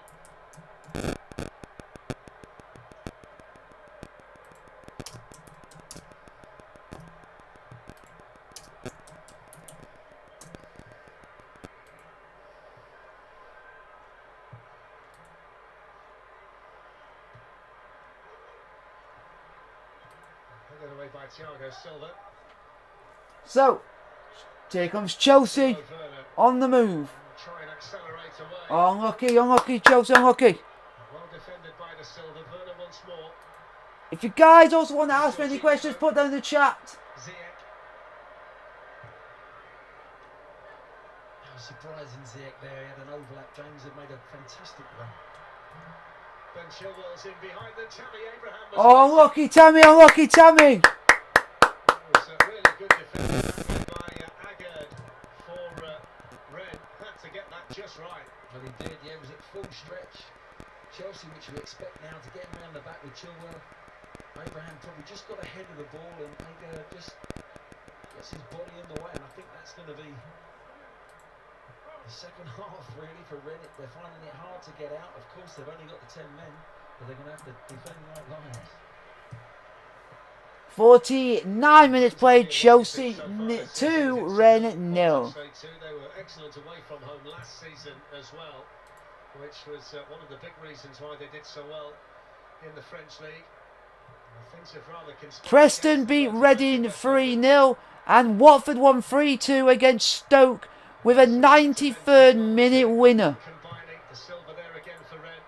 By Thiago Silva. So, here comes Chelsea on the move. Try and accelerate away. Unlucky, Chelsea, unlucky. Well defended by De Silva. Werner once more. If you guys also want to ask me any questions, put down in the chat. Ziyech. How surprising Ziyech there. He had an overlap. James had made a fantastic run. Ben Chilwell's in behind the Tammy Abraham. Oh, unlucky Tammy, unlucky Tammy. It was a really good defence by Agard for Rennes. Had to get that just right. Well, he did. Yeah, it was at full stretch. Chelsea, which we expect now to get him around the back with Chilwell. Abraham probably just got ahead of the ball and Agard just gets his body in the way, and I think that's going to be the second half really for Rennes. They're finding it hard to get out. Of course, they've only got the 10 men, but they're going to have to defend like lions. 49 minutes played. Chelsea 2, Rennes 0. They were excellent away from home last season as well, which was one of the big reasons why they did so well in the French league. Things have rather conspired. Preston beat Reading 3-0 and Watford won 3-2 against Stoke with a 93rd minute winner. Combining the silver there again for Rennes.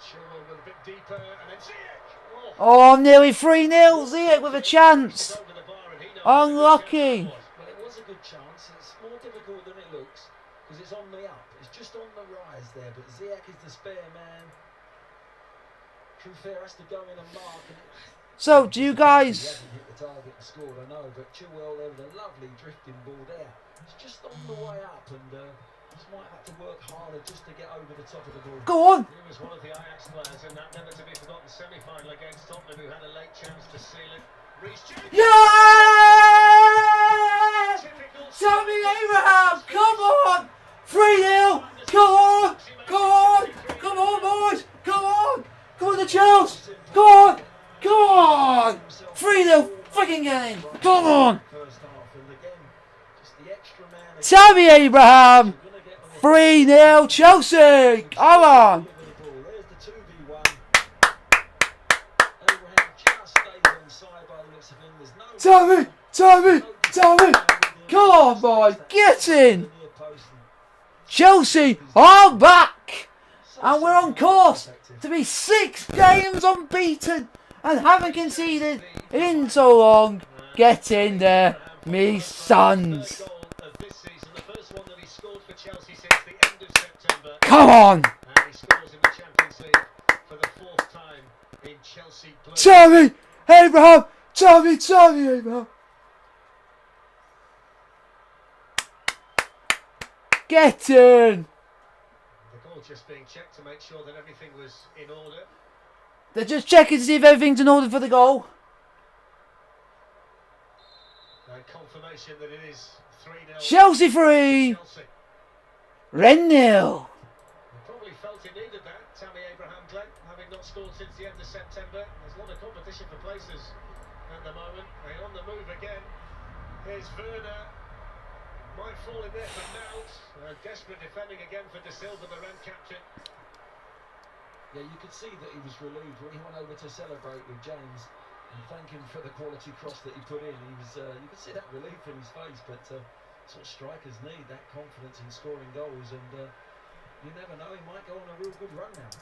Chilwell with a bit deeper and then Ziyech. Oh, nearly 3-0. Ziyech with a chance. Over the bar and he knows Unlucky. Well, it was a good chance. It's more difficult than it looks because it's on the up. It's just on the rise there, but Ziyech is the spare man. Kufair has to go in and mark. And So, do you he guys... hasn't hit the target and scored, I know, but Chilwell there with a lovely drifting ball there. It's just on the way up and just might have to work harder just to get over the top of the ball. Go on. He was one of the Ajax players in that never to be forgotten semi-final against Tottenham, who had a late chance to seal it. Reece James. Yeah! Typical Tammy Abraham, come on! 3-0! Come on! Come on! Come on, boys! Come on! Come on, the Chelsea! Come on! Come on! 3-0 freaking game! Come on! First half, and again, just the extra man. Tammy Abraham! 3-0 Chelsea! Come on! There's the 2v1. Abraham just stays onside by the looks of him. There's no Tammy! Tammy! Tammy! Come on, boys! Get in! Chelsea are back! And we're on course to be 6 games unbeaten and haven't conceded in so long. Get in there, me sons. Goal of this season, the first one that he scored for Chelsea since the end of September. Come on! And he scores in the Champions League for the 4th time in Chelsea blue. Tammy Abraham! Tammy Abraham! Get in! The goal just being checked to make sure that everything was in order. They're just checking to see if everything's in order for the goal. And confirmation that it is 3-0. Chelsea 3, Chelsea. Rennes 0. He probably felt he needed that, Tammy Abraham, Glenn, having not scored since the end of September. There's a lot of competition for places at the moment. They're on the move again. Here's Werner. Might fall in there for Mount. Desperate defending again for De Silva, the Rennes captain. Yeah, you could see that he was relieved when he went over to celebrate with James and thank him for the quality cross that he put in. He was, you could see that relief in his face, but that's what strikers need, that confidence in scoring goals, and you never know, he might go on a real good run now.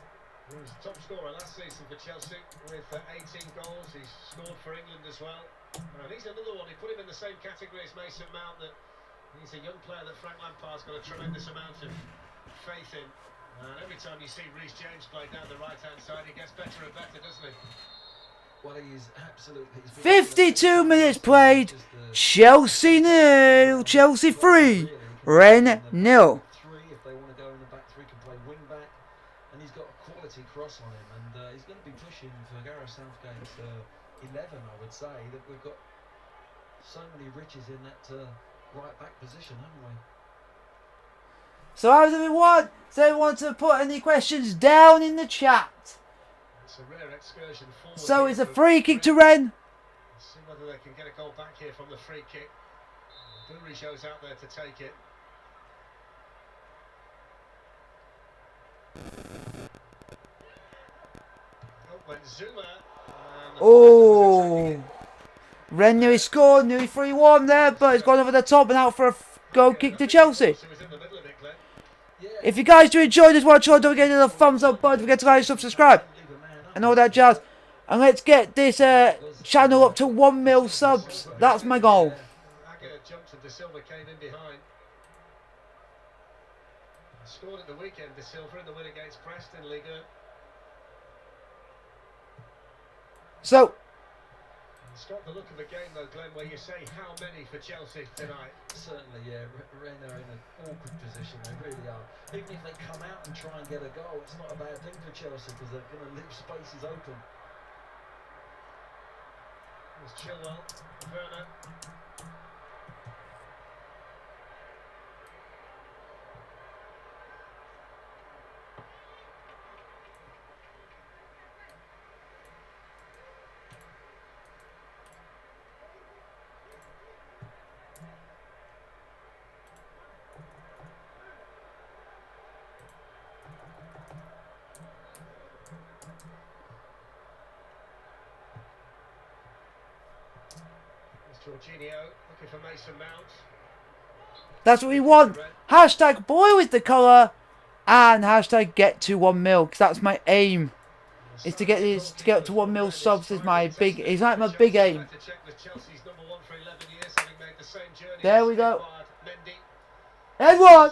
He was top scorer last season for Chelsea with 18 goals. He's scored for England as well. And he's another one. He put him in the same category as Mason Mount. That he's a young player that Frank Lampard's got a tremendous amount of faith in. And every time you see Reece James play down the right-hand side, he gets better and better, doesn't he? Well, he is absolutely... 52 minutes played. Chelsea 0, Chelsea 3, Rennes 0. If they want to go in the back three, can play wing back, and he's got a quality cross on him, and he's going to be pushing for Gareth Southgate's 11, I would say. That we've got so many riches in that right back position, haven't we? So how's everyone? Does everyone want to put any questions down in the chat? It's a rare excursion forward. So here it's a for free kick to Rennes. Let's see whether they can get a goal back here from the free kick. Buri shows out there to take it. Oh, when Zuma. And Oh, Rennes nearly scored, nearly 3-1 there, but it's gone over the top and out for a goal kick to Chelsea. He was in the middle of it, Glenn. If you guys do enjoy this watch, don't forget to hit the thumbs up button. Don't forget to like, subscribe, and all that jazz. And let's get this channel up to 1 mil subs. That's my goal. Agger jumped and De Silva came in behind. Scored at the weekend, De Silva in the win against Preston League. So, It's got the look of a game though, Glenn, where you say how many for Chelsea tonight. Certainly, yeah. Rennes are in an awkward position. They really are. Even if they come out and try and get a goal, it's not a bad thing for Chelsea because they're going to leave spaces open. There's Chilwell, Werner. Jorginho looking for Mason Mount. that's what we want. Hashtag boy with the colour. And hashtag get to 1 mil. Because that's my aim. Is to get up to 1 mil subs is my big, it's like my big aim. There we go. Head one.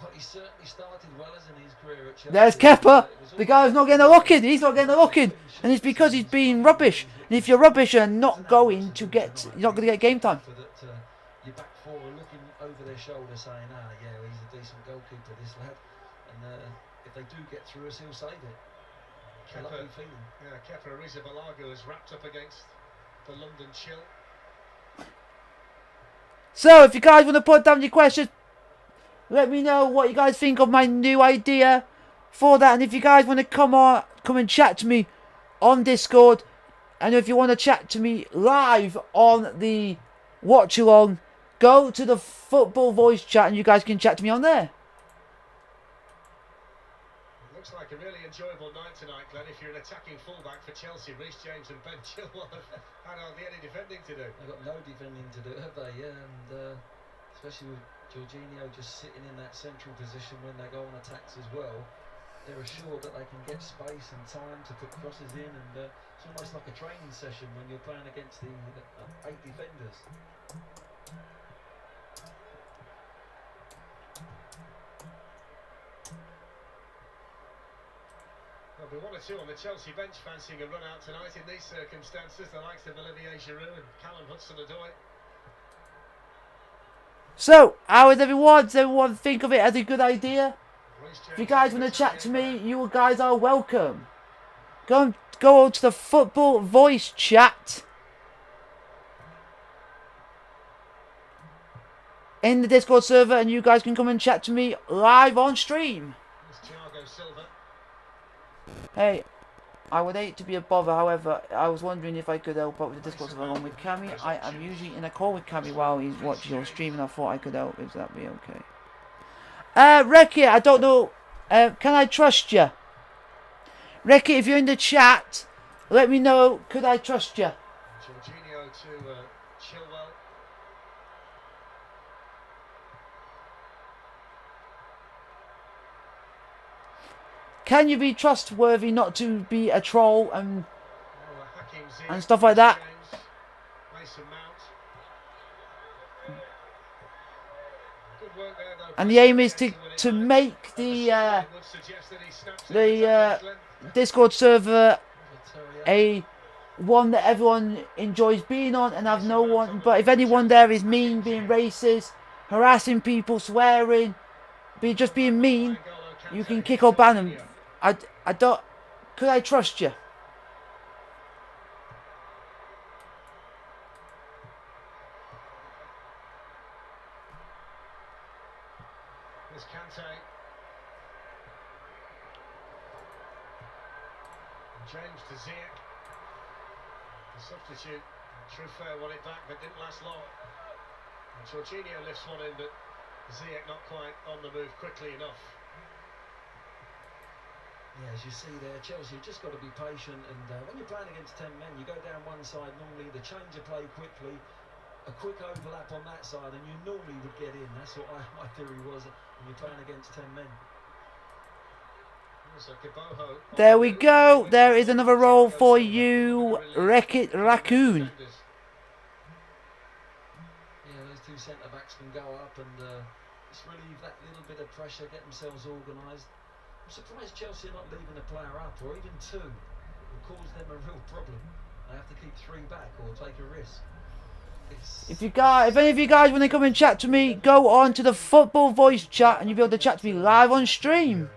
But he certainly started well as in his career at Chelsea. There's Kepa. The guy's not getting a look in. He's not getting a look in. And it's because he's being rubbish. And if you're rubbish, you're not going to get, you're not going to get game time. That your back four are looking over their shoulder saying, yeah, he's a decent goalkeeper, this lad. And if they do get through us, he'll save it. A lovely feeling. Yeah, Kepa Arrizabalaga is wrapped up against the London chill. So, if you guys want to put down your questions, let me know what you guys think of my new idea for that. And if you guys want to come and chat to me on Discord, and if you want to chat to me live on the watch along, go to the football voice chat and you guys can chat to me on there. It looks like a really enjoyable night tonight, Glenn. If you're an attacking fullback for Chelsea, Reece James and Ben Chilwell have had hardly any defending to do. They've got no defending to do, have they? Yeah, and especially with Jorginho just sitting in that central position when they go on attacks as well, they're assured that they can get space and time to put crosses in, and it's almost like a training session when you're playing against the 8 defenders. There'll be 1 or 2 on the Chelsea bench fancying a run out tonight in these circumstances, the likes of Olivier Giroud and Callum Hudson-Odoi. So, how is everyone? Does everyone think of it as a good idea? If you guys want to chat to me, you guys are welcome. Go on to the football voice chat in the Discord server, and you guys can come and chat to me live on stream. Hey, I would hate to be a bother, however, I was wondering if I could help out with the Discord server along with Cammy. I am usually in a call with Cammy while he's watching your stream, and I thought I could help. Is that be okay? Reki, I don't know. Can I trust you? Reki, if you're in the chat, let me know. Could I trust you? Jorginho to Chilwell. Can you be trustworthy not to be a troll and stuff like that? And the aim is to make the Discord server a one that everyone enjoys being on, and have no one. But if anyone there is mean, being racist, harassing people, swearing, just being mean, you can kick or ban them. I don't. Could I trust you? There's Kante. James to Ziyech. The substitute. Truffert won it back, but didn't last long. And Jorginho lifts one in, but Ziyech not quite on the move quickly enough. Yeah, as you see there, Chelsea have just got to be patient, and when you're playing against 10 men, you go down one side, normally the change of play quickly, a quick overlap on that side and you normally would get in. That's what my theory was when you're playing against 10 men. There we go. There is another roll for you, Wreck-It Raccoon. Yeah, those two centre-backs can go up and just relieve that little bit of pressure, get themselves organised. I'm surprised Chelsea are not leaving a player up, or even two. It will cause them a real problem. They have to keep three back or take a risk. If any of you guys want to come and chat to me, go on to the Football Voice chat and you'll be able to chat to me live on stream.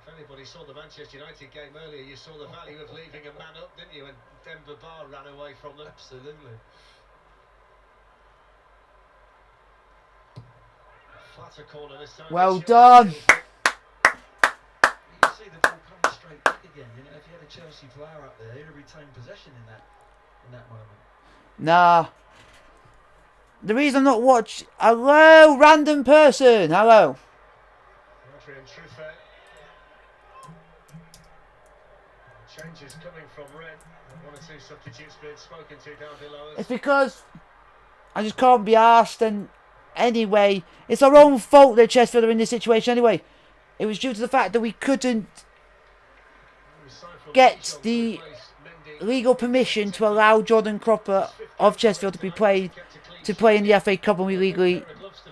If anybody saw the Manchester United game earlier, you saw the value of leaving a man up, didn't you? And Demba Ba ran away from them. Absolutely. Flatter corner this time. Well done. You see the ball come straight back again. You know, if you had a Chelsea player up there, he'd have retained possession in that moment. Nah. The reason I'm not watching... Hello, random person. Hello. Adrian Truffet. Changes coming from Rennes. One or two substitutes being spoken to down below us. It's because I just can't be arsed, and anyway, it's our own fault that Chesterfield are in this situation anyway. It was due to the fact that we couldn't get the legal permission to allow Jordan Cropper of Chesterfield to play in the FA Cup, and we legally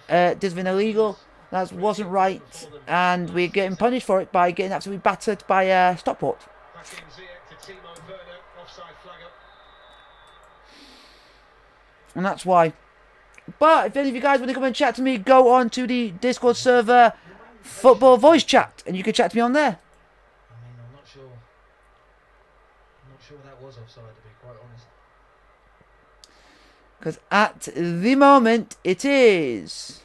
did something illegal. That wasn't right, and we're getting punished for it by getting absolutely battered by Stockport. And that's why. But if any of you guys want to come and chat to me, go on to the Discord server, Football Voice Chat, and you can chat to me on there. I mean, I'm not sure that was offside, to be quite honest. Because at the moment, it is.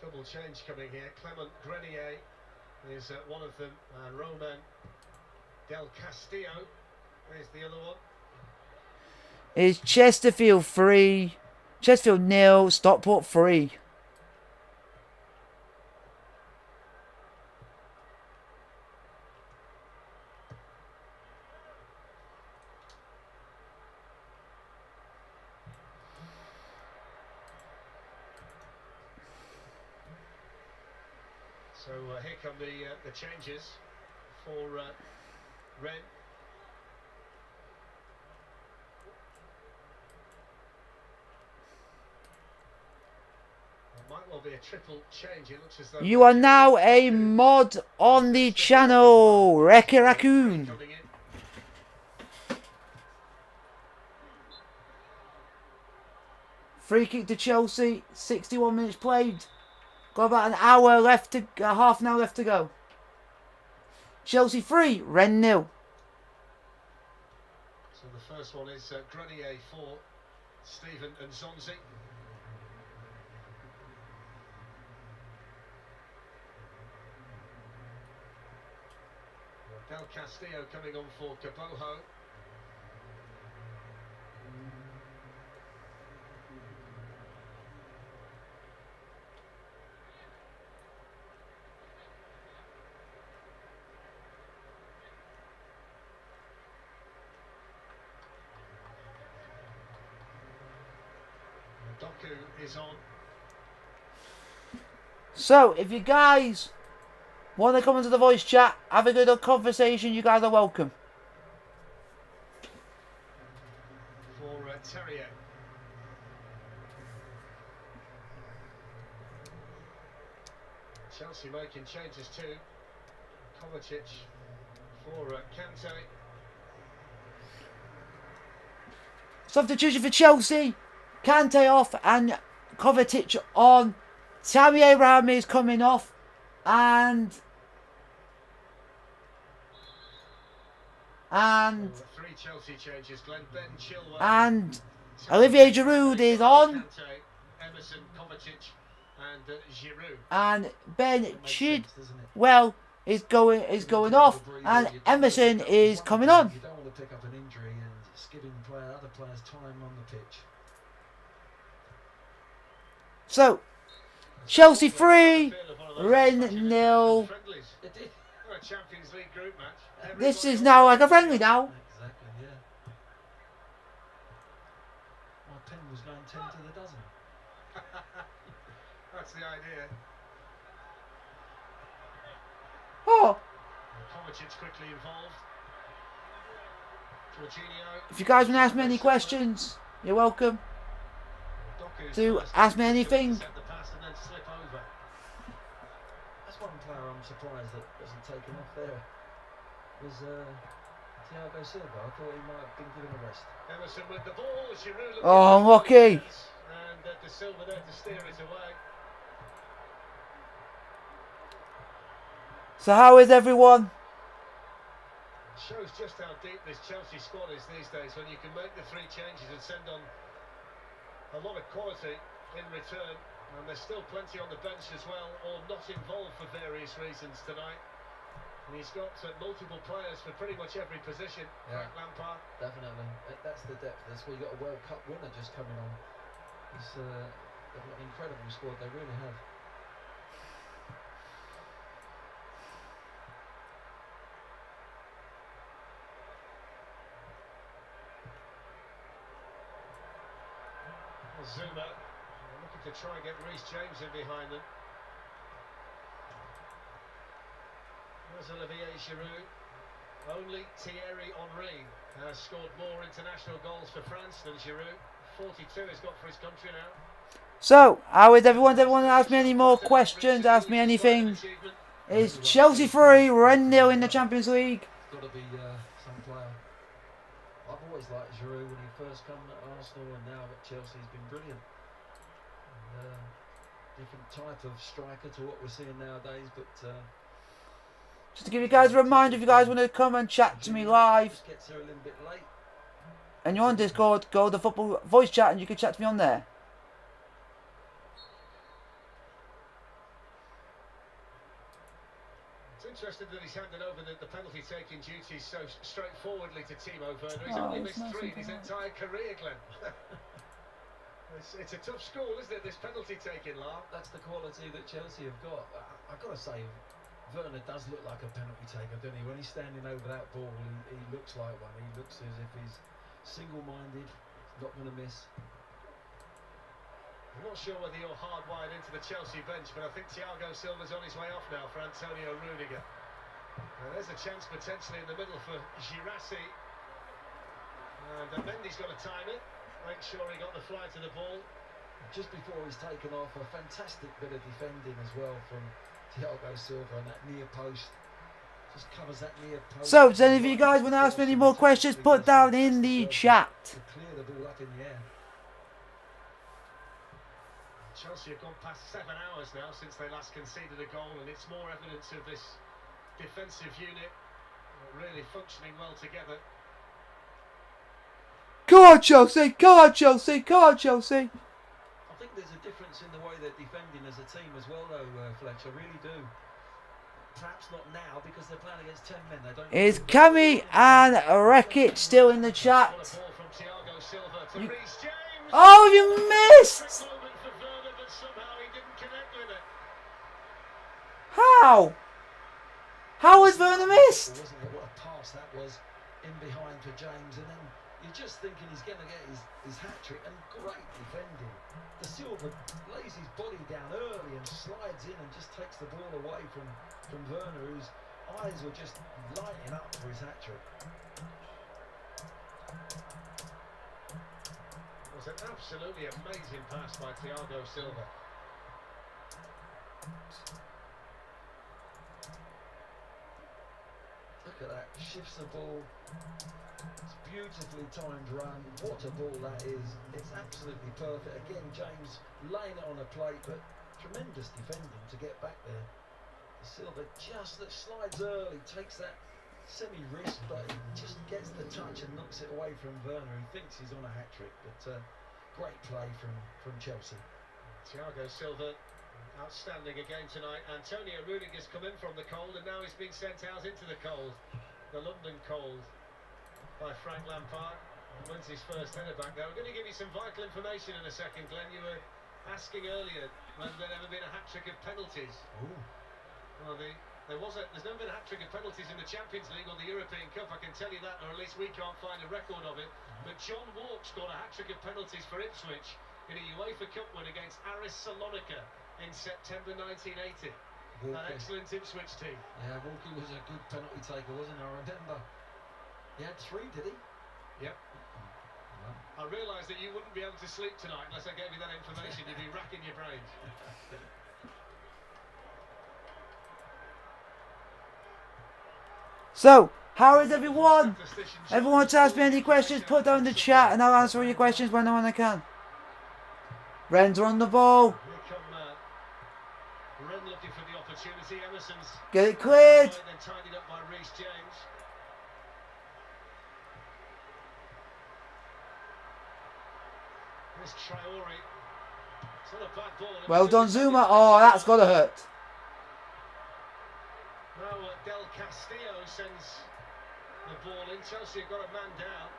Double change coming here. Clement Grenier is one of them, and Roman Del Castillo is the other one. It's Chesterfield 3, Chesterfield 0, Stockport 3. So here come the changes for Rennes. Might well be a triple change. It looks as though You are now a mod on the channel, Wreck-It Raccoon. coming in. Free kick to Chelsea, 61 minutes played. Got about an hour left to, half an hour left to go. Chelsea 3, Rennes 0. So the first one is Grenier for Stephen and Zonzi. Del Castillo coming on for Cabojo. Doku is on. So, if you guys want to come into the voice chat, have a good conversation, you guys are welcome. For Terrier. Chelsea making changes too. Kovacic for Kante. Substitution for Chelsea. Kante off and Kovacic on. Tammy Abraham is coming off. And three Chelsea changes. Glenn Ben Chilwell. and Olivier Giroud is on. Kante, Emerson, Kovacic, and Giroud. And Ben That makes sense, doesn't it? Chidwell is going off. And Emerson is coming on. You don't want to pick up an injury and it's giving other players time on the pitch. So, Chelsea 3, Rennes 0. Champions League group match. This is now like a friendly now. Exactly, yeah. Well, 10 was going 10 to the dozen. That's the idea. Oh, Kovacic's quickly involved. Jorginho. if you guys want to ask me any questions, you're welcome to ask me anything. Set the pass and then slip over. That's one player I'm surprised that wasn't taken off there. Was Thiago Silva. I thought he might have been given a rest. Emerson with the ball. Giroud looking Oh, unlucky. and De Silva there to steer it away. So how is everyone? Shows just how deep this Chelsea squad is these days when you can make the 3 changes and send on a lot of quality in return, and there's still plenty on the bench as well, or not involved for various reasons tonight. And he's got multiple players for pretty much every position. Yeah. Frank Lampard. Definitely. That's the depth. That's where you got a World Cup winner just coming on. They've got an incredible squad. They really have. Zuma looking to try and get Reece James in behind them. There's Olivier Giroud. Only Thierry Henry has scored more international goals for France than Giroud. 42 he's got for his country now. So, how is everyone? Does everyone ask me any more questions? Ask me anything. Is Chelsea 3, Rennes 0 in the Champions League? It's got to be some player. I've always liked Giroud when he first came at Arsenal, and now at Chelsea he's been brilliant. And, different type of striker to what we're seeing nowadays, but Just to give you guys a reminder, if you guys want to come and chat to me live, just gets there a little bit late. and you're on Discord, go to the football voice chat and you can chat to me on there. It's interesting that he's handed over the penalty taking duties so straightforwardly to Timo Werner. He's Oh, only it's missed nice 3 of in his him. entire career, Glenn. It's a tough school, isn't it, this penalty taking, Lar? That's the quality that Chelsea have got. I've got to say, Werner does look like a penalty taker, doesn't he? When he's standing over that ball, he looks like one. He looks as if he's single-minded, not going to miss. I'm not sure whether you're hardwired into the Chelsea bench, but I think Thiago Silva's on his way off now for Antonio Rudiger. There's a chance potentially in the middle for Girassi. And Mendy's got to time it, make sure he got the fly to the ball. Just before he's taken off, a fantastic bit of defending as well from Thiago Silva on that near post. Just covers that near post. So, does any of you guys want to ask me any more questions? Put down in the chat. To clear the ball up in the air. Chelsea have gone past 7 hours now since they last conceded a goal, and it's more evidence of this defensive unit really functioning well together. Come on, Chelsea! Come on, Chelsea! Come on, Chelsea! I think there's a difference in the way they're defending as a team as well, though, Fletcher. I really do. Perhaps not now because they're playing against 10 men. They don't. Is Cami and Rekit still in the chat? What a ball from Thiago Silva to Reece James. Oh, you missed! Moment for Werner, but somehow he didn't connect with it. How? How has Werner missed? Wasn't it? What a pass that was in behind for James, and then you're just thinking he's going to get his hat-trick, and great defending. De Silva lays his body down early and slides in and just takes the ball away from Werner, whose eyes were just lighting up for his hat-trick. It was an absolutely amazing pass by Thiago Silva. Look at that, shifts the ball. It's beautifully timed run. What a ball that is. It's absolutely perfect. Again, James laying it on a plate, but tremendous defending to get back there. Silva just slides early, takes that semi-wrist, but he just gets the touch and knocks it away from Werner, who thinks he's on a hat-trick. But great play from Chelsea. Thiago Silva, outstanding again tonight. Antonio Rudiger's come in from the cold, and now he's been sent out into the cold. The London cold by Frank Lampard. Wins his first header back there. We're going to give you some vital information in a second, Glenn. You were asking earlier whether there'd ever been a hat-trick of penalties. Ooh. Well, the There's never been a hat-trick of penalties in the Champions League or the European Cup, I can tell you that, or at least we can't find a record of it. But John Walk scored a hat-trick of penalties for Ipswich in a UEFA Cup win against Aris Salonika in September 1980. An excellent Ipswich team. Yeah, Walker was a good penalty taker, wasn't he? I remember. He had 3, did he? Yep. I realised that you wouldn't be able to sleep tonight unless I gave you that information. You'd be racking your brains. So, how is everyone? Everyone wants to ask me any questions, put down in the chat and I'll answer all your questions when I can. Rennes are on the ball. Here come Rennes looking for the opportunity. Emerson's Get it cleared. then tidied up by Reece James. This Traore. It's not a bad ball. Well done, Zuma. Oh, that's got to hurt. Now Del Castillo sends the ball in. Chelsea have got a man down.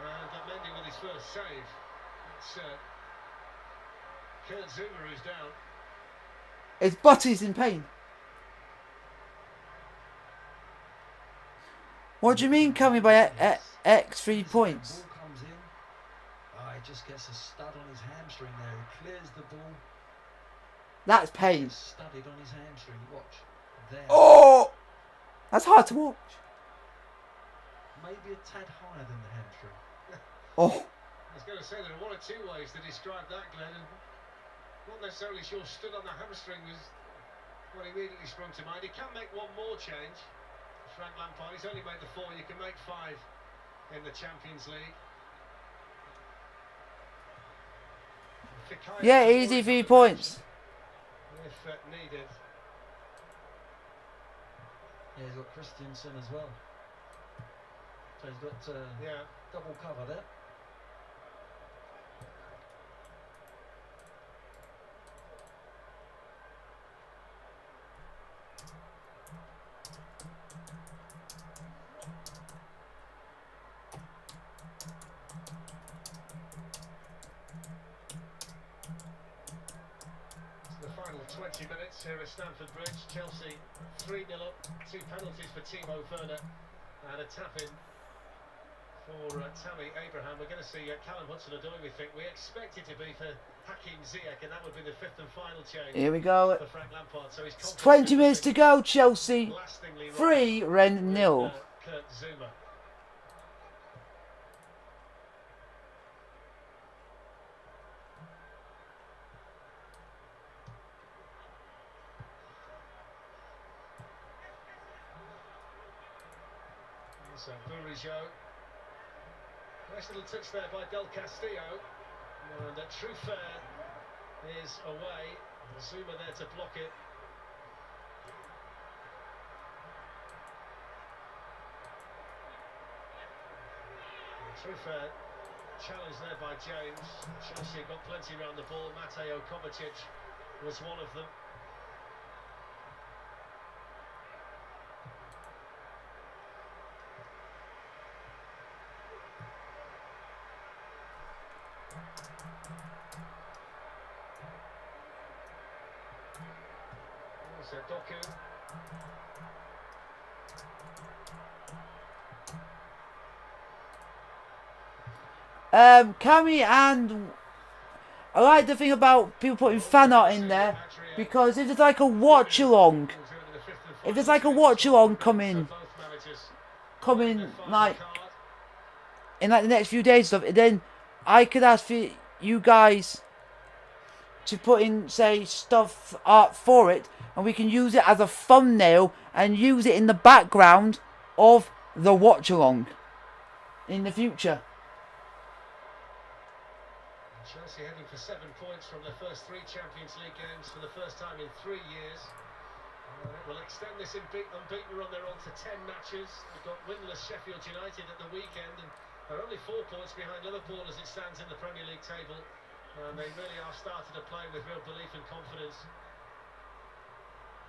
And Mendy with his first save. It's Kurt Zuma who's down. It's Butty's in pain. What do you mean coming by X 3 points? The ball comes in. He just gets a stud on his hamstring there. He clears the ball. That's pain. It's studded on his hamstring. Watch. There. Oh! That's hard to watch. Maybe a tad higher than the hamstring. Oh. I was going to say there are one or two ways to describe that, Glenn. And not necessarily sure stood on the hamstring was what immediately sprung to mind. He can make one more change. Frank Lampard, he's only made the 4. You can make 5 in the Champions League. Fikayo Yeah, easy 3 points. if needed. Yeah, he's got Christensen as well. So he's got Yeah. double cover there. The final 20 minutes here at Stamford Bridge. Chelsea 3-0 up, 2 penalties for Timo Werner and a tap-in for Tammy Abraham. We're going to see Callum Hudson-Odoi, we think. We expect it to be for Hakim Ziyech, and that would be the 5th and final change. Here we go. For Frank Lampard. So he's 20 minutes to go, Chelsea. lastingly 3, Rennes 0. Kurt Zuma. So Bourigeaud. Nice little touch there by Del Castillo. And Truffert is away. Zuma there to block it. Truffert challenged there by James. Chelsea got plenty around the ball. Mateo Kovacic was one of them. So Doku. Cammy, and I like the thing about people putting fan art in there, because if it's like a watch along, coming like in like the next few days and stuff, then I could ask for you guys to put in, say, stuff art for it, and we can use it as a thumbnail and use it in the background of the watch along in the future. Chelsea heading for 7 points from their first 3 Champions League games for the first time in 3 years. It will extend this unbeaten run. They're on to 10 matches. They've got winless Sheffield United at the weekend, and they're only 4 points behind Liverpool as it stands in the Premier League table. And they really are starting to play with real belief and confidence.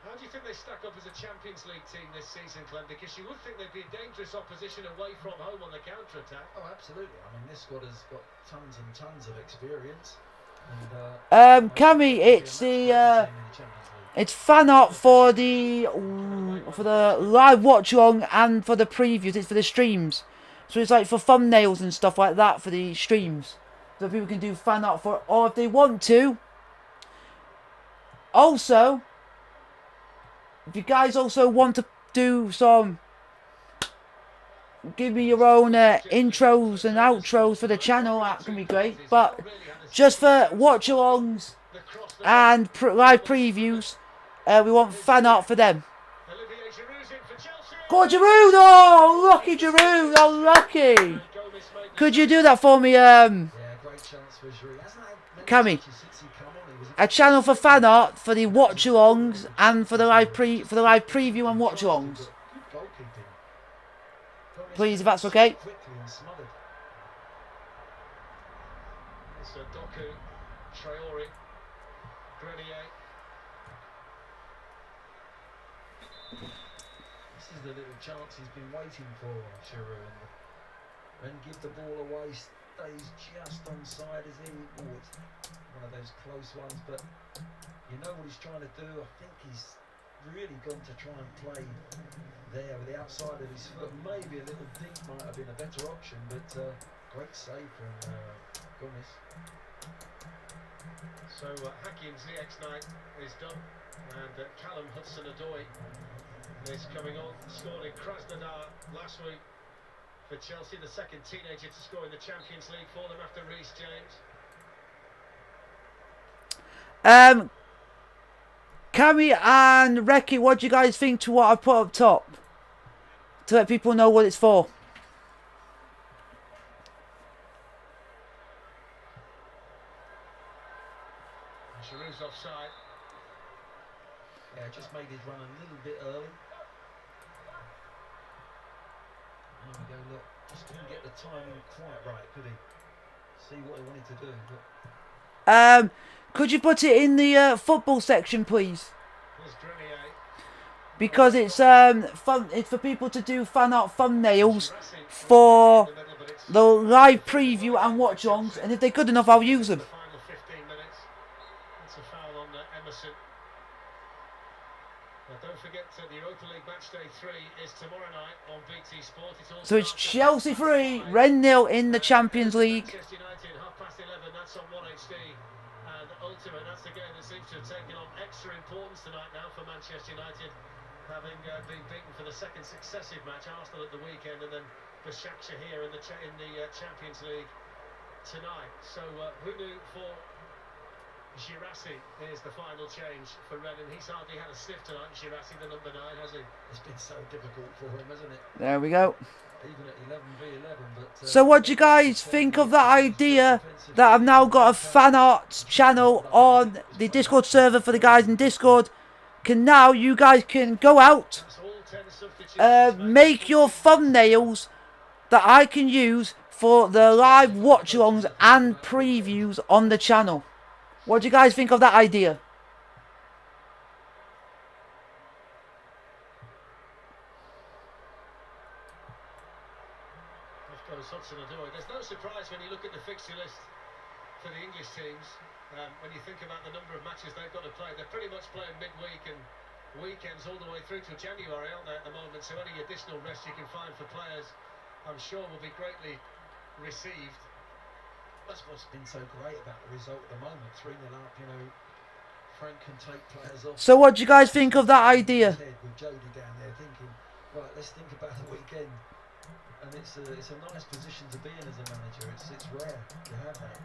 How do you think they stack up as a Champions League team this season, Clem? Because you would think they'd be a dangerous opposition away from home on the counter-attack. Oh, absolutely. I mean, this squad has got tons and tons of experience. And, Cammy, it's the it's fan art for the live watch along and for the previews. It's for the streams, so it's like for thumbnails and stuff like that for the streams, so people can do fan art for, or if they want to. Also, if you guys also want to do some, give me your own intros and outros for the channel, that can be great. But just for watch-alongs and live previews, we want fan art for them. Go on, Giroud! Oh, lucky Giroud! Oh, lucky! Could you do that for me, Cammy? A channel for fan art for the watch-alongs and for the live preview and watch-alongs. Please, if that's okay. This is the little chance he's been waiting for, Giroud. And give the ball away, stays just onside as he. Oh, it's one of those close ones, but you know what he's trying to do. I think he's really gone to try and play there with the outside of his foot. Maybe a little dink might have been a better option, but great save from Gomez. So Hakim Ziyech's night is done, and Callum Hudson-Odoi is coming on. Scored in Krasnodar last week for Chelsea, the second teenager to score in the Champions League for them after Reece James. Cammy and Reki, what do you guys think to what I put up top? To let people know what it's for. Giroud's offside. Yeah, just made his run a little bit early. There we go, look. Just couldn't get the timing quite right, could he? See what he wanted to do. But could you put it in the football section, please? Because it's fun. It's for people to do fan art thumbnails for the live preview and watch-alongs, and if they're good enough, I'll use them. Don't forget the Europa League match day 3 is tomorrow night on BT Sport. So it's Chelsea 3, Rennes 0 in the Champions League. Manchester United 11:30. That's on 1HD. And ultimately, that's the game that seems to have taken on extra importance tonight now for Manchester United, having been beaten for the second successive match. Arsenal at the weekend, and then Besiktas here in the Champions League tonight. So who knew for Girassi is the final change for Rennes. He's hardly had a sniff tonight, Girassi, the number 9, has he? It's been so difficult for him, hasn't it? There we go. Even at 11v11, but, so what do you guys think of that idea that I've now got a fan art channel on the Discord server for the guys in Discord? Now you guys can go out, make your thumbnails that I can use for the live watch-alongs and previews on the channel. What do you guys think of that idea? There's no surprise when you look at the fixture list for the English teams. When you think about the number of matches they've got to play, they're pretty much playing midweek and weekends all the way through to January, aren't they, at the moment? So any additional rest you can find for players, I'm sure, will be greatly received. That's what's been so great about the result at the moment. 3-0 up, you know. Frank can take players off. So what do you guys think of that idea? With Jody down there thinking, right, let's think about the weekend. And it's a nice position to be in as a manager. It's rare to have that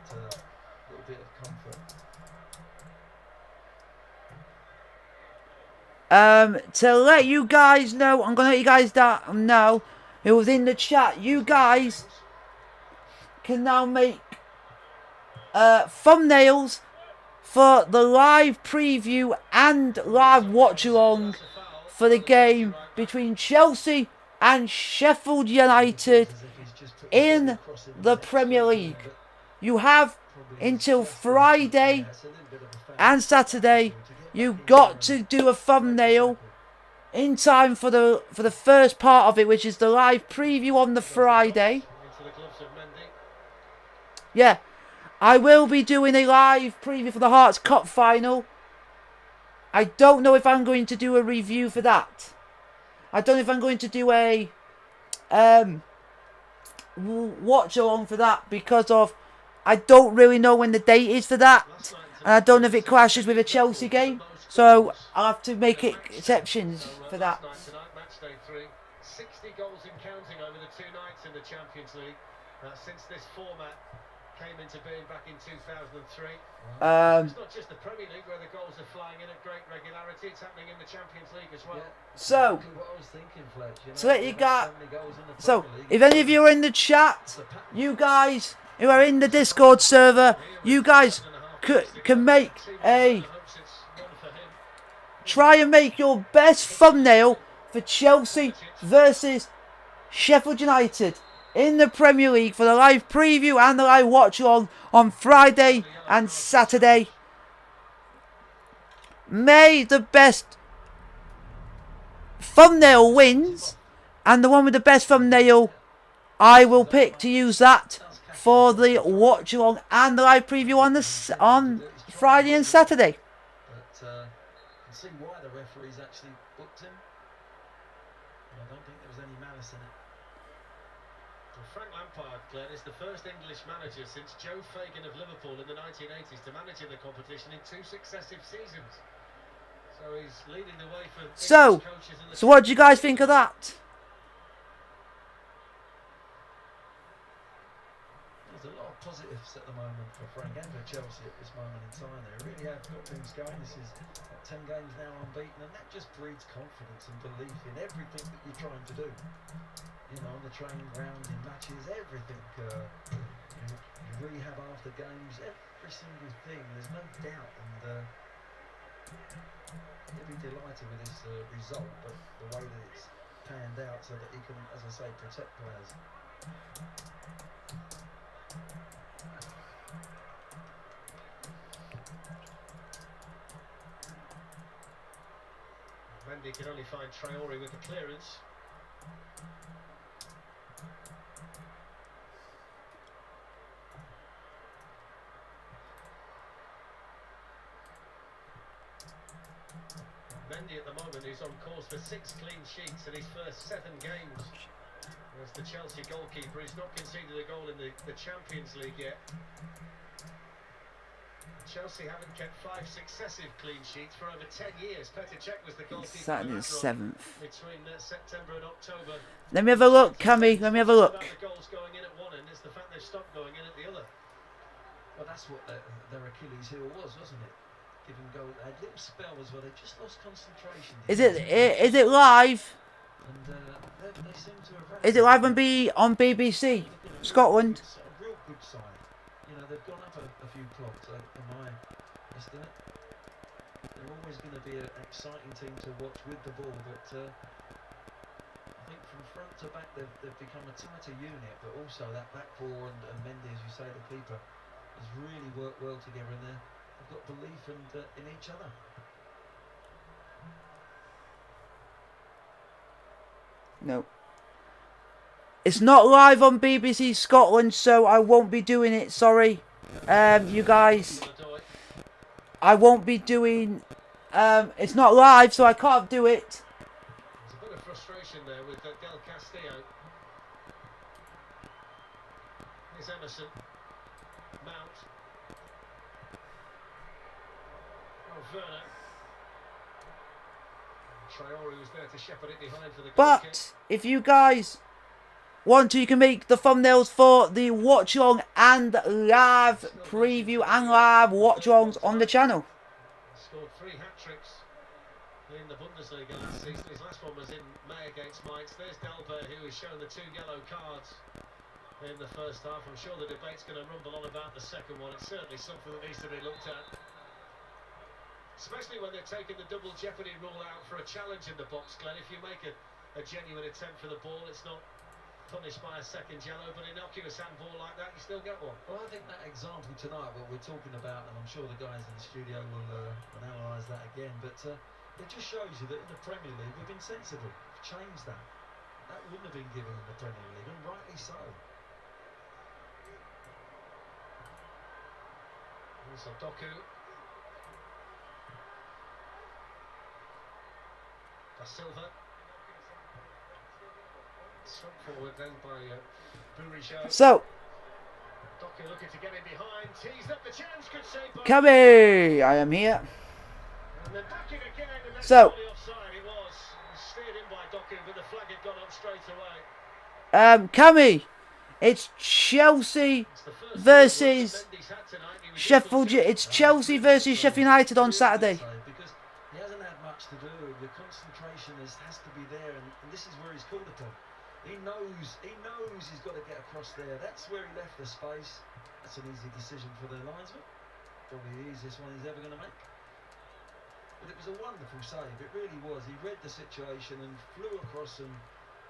little bit of comfort. To let you guys know, I'm gonna let you guys know who was in the chat. You guys can now make thumbnails for the live preview and live watch-along for the game between Chelsea and Sheffield United in the Premier League. You have until Friday and Saturday. You got to do a thumbnail in time for the first part of it, which is the live preview on the Friday. Yeah, I will be doing a live preview for the Hearts Cup final. I don't know if I'm going to do a review for that. I don't know if I'm going to do a watch along for that because of I don't really know when the date is for that, and I don't know if it clashes with a Chelsea game, so I'll have to make exceptions for that. Match day 3, 60 goals and counting over the 2 nights in the Champions League since this format came into being back in 2003. It's not just the Premier League where the goals are flying in at great regularity, it's happening in the Champions League as well. So, Exactly what I was thinking, Fletch, you know, so let you got got. so many goals in the So, Premier League. if any of you are in the chat, you guys who are in the Discord server, you guys can make a try and make your best thumbnail for Chelsea versus Sheffield United in the Premier League for the live preview and the live watch along on Friday and Saturday. May the best thumbnail wins, and the one with the best thumbnail I will pick to use that for the watch along and the live preview on Friday and Saturday. But you can see why the referees actually booked him. I don't think there was any malice in it. Well, Frank Lampard, Glenn, is the first English manager since Joe Fagan of Liverpool in the 1980s to manage in the competition in 2 successive seasons. So he's leading the way for So what do you guys think of that? There's a lot of positives at the moment for Frank and for Chelsea at this moment in time. They really have got things going. This is 10 games now unbeaten, and that just breeds confidence and belief in everything that you're trying to do. You know, on the training ground, in matches, everything. You rehab after games, every single thing. There's no doubt, and he'll be delighted with this result, but the way that it's panned out so that he can, as I say, protect players. Mendy can only find Traore with the clearance. Mendy at the moment is on course for 6 clean sheets in his first 7 games. As the Chelsea goalkeeper, he's not conceded a goal in the Champions League yet. Chelsea haven't kept 5 successive clean sheets for over 10 years. Petr Cech was the goalkeeper Sat in 7th. between September and October. Let me have a look, Cammy. Let me have a look. The goals going in at one end, it's the fact they've stopped going in at the other. Well, that's what their Achilles heel was, wasn't it? Giving goal. They had little spells where they just lost concentration. Is it live? And they seem to have. Is it live on BBC Scotland? It's a real good sign. You know, they've gone up a few clogs, in my estimate. They're always going to be an exciting team to watch with the ball, but I think from front to back they've become a tighter unit, but also that back four and Mendy, as you say, the keeper, has really worked well together in there. They've got belief in each other. No. It's not live on BBC Scotland, so I won't be doing it. Sorry, you guys. I won't be doing. It's not live, so I can't do it. There's a bit of frustration there with Del Castillo. Here's Emerson. Mount. Oh, Werner. Traore was there to shepherd it behind for the goal kick. But if you guys want to, you can make the thumbnails for the watch along and live preview and live watch alongs on the channel. Scored 3 hat-tricks in the Bundesliga last season. His last one was in May against Mainz. There's Delbert, who was shown the 2 yellow cards in the first half. I'm sure the debate's going to rumble on about the second one. It's certainly something that needs to be looked at. Especially when they're taking the double jeopardy rule out for a challenge in the box, Glenn. If you make a genuine attempt for the ball, it's not punished by a second yellow, but innocuous handball like that, you still get one. Well, I think that example tonight, what we're talking about, and I'm sure the guys in the studio will analyse that again, but it just shows you that in the Premier League we've been sensible, we've changed that. That wouldn't have been given in the Premier League, and rightly so. So Doku. Da Silva. Swung forward then by Burijo. So, Doku looking to get in behind. Teased up the chance. Could save by. Cubby, I am here. And then back in again. And that's So, only offside. It was. Steered in by Doku, but the flag had gone up straight away. Cammy, it's Chelsea versus Sheffield. It's Chelsea versus Sheffield United on Saturday. Because he hasn't had much to do. The concentration has to be there, and this is where he's called upon. He knows he's got to get across there. That's where he left the space. That's an easy decision for the linesman. Probably the easiest one he's ever going to make. But it was a wonderful save. It really was. He read the situation and flew across and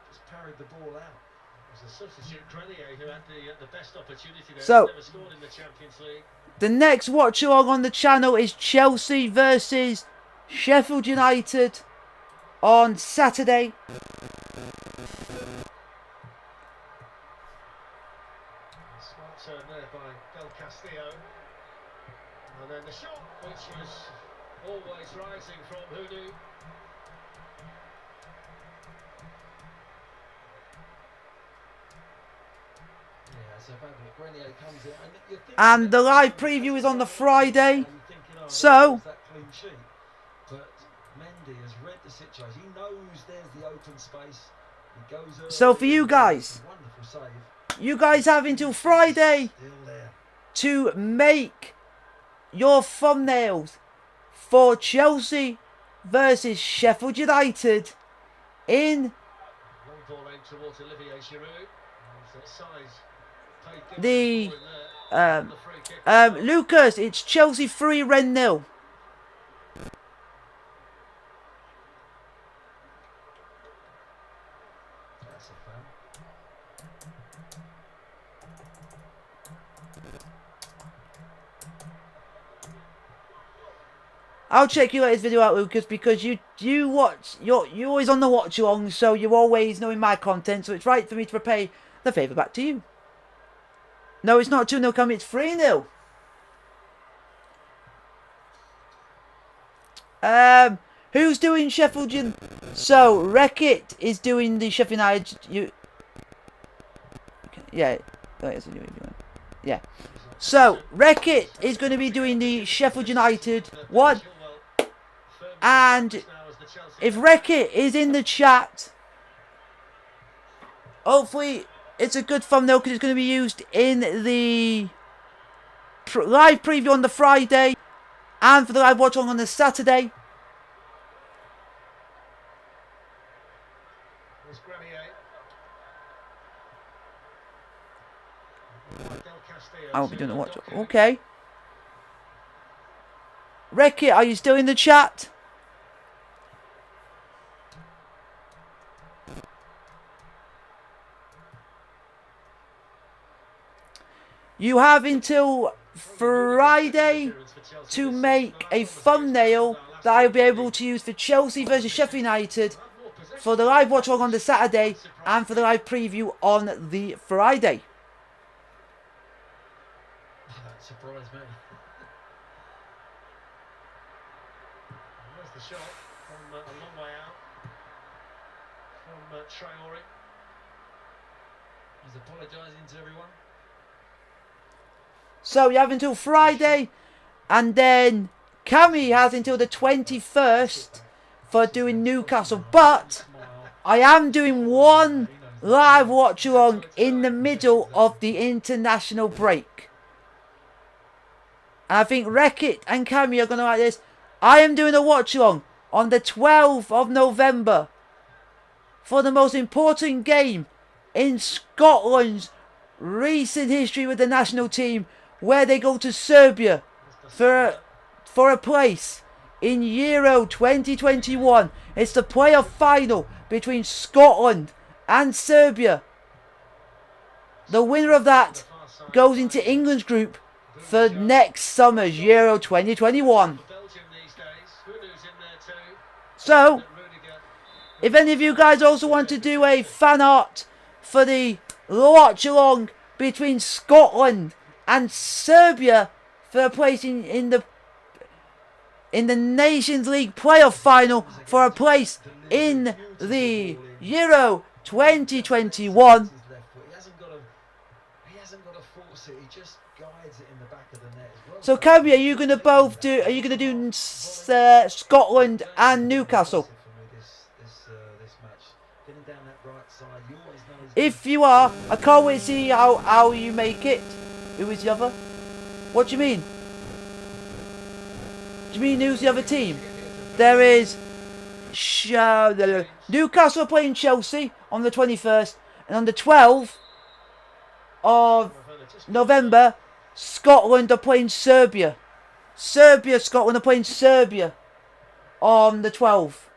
just parried the ball out. It was a substitute Grenier who had the best opportunity there. So, Never scored in the Champions League. the next watch along on the channel is Chelsea versus Sheffield United on Saturday. Smart turn there by Del Castillo. And then the shot, which was always rising from Hoodoo. And the live preview is on the Friday. So, but Mendy has read the situation. He knows there's the open space. He goes so for you guys, you guys have until Friday to make your thumbnails for Chelsea versus Sheffield United in Long ball aimed towards Olivier Giroud. Size paid good the for free kick. Lucas, it's Chelsea 3, Rennes 0. That's a foul. I'll check your latest video out, Lucas, because you watch, you're always on the watch along, so you're always knowing my content, so it's right for me to repay the favour back to you. No, it's not 2-0 coming, it's 3-0. Who's doing Sheffield United? So, Wreck-It is doing the Sheffield United. Yeah. Yeah. So, Wreck-It is going to be doing the Sheffield United one. And if Wreck-It is in the chat, hopefully it's a good thumbnail because it's going to be used in the live preview on the Friday and for the live watch along on the Saturday. I'll be doing the watch. Okay. Wreck-It, are you still in the chat? You have until Friday to make a thumbnail that I'll be able to use for Chelsea versus Sheffield United for the live watch along on the Saturday and for the live preview on the Friday. That surprised me. There's the shot from a long way out from Traore. He's apologising to everyone. So you have until Friday, and then Cammy has until the 21st for doing Newcastle. But I am doing one live watch along in the middle of the international break. And I think Wreck-It and Cammy are going to like this. I am doing a watch along on the 12th of November for the most important game in Scotland's recent history with the national team, where they go to Serbia for a place in Euro 2021. It's the playoff final between Scotland and Serbia. The winner of that goes into England's group for next summer's Euro 2021. So, if any of you guys also want to do a fan art for the watch along between Scotland and Serbia for a place in the Nations League playoff final, for a place in the Euro 2021. He hasn't got to force it. He just guides it in the back of the net as well. So, Kobe, are you going to both do? Are you going to do Scotland and Newcastle? If you are, I can't wait to see how you make it. Who is the other? What do you mean? Do you mean who's the other team? There is Newcastle are playing Chelsea on the 21st, and on the 12th of November, Scotland are playing Serbia. Scotland are playing Serbia on the 12th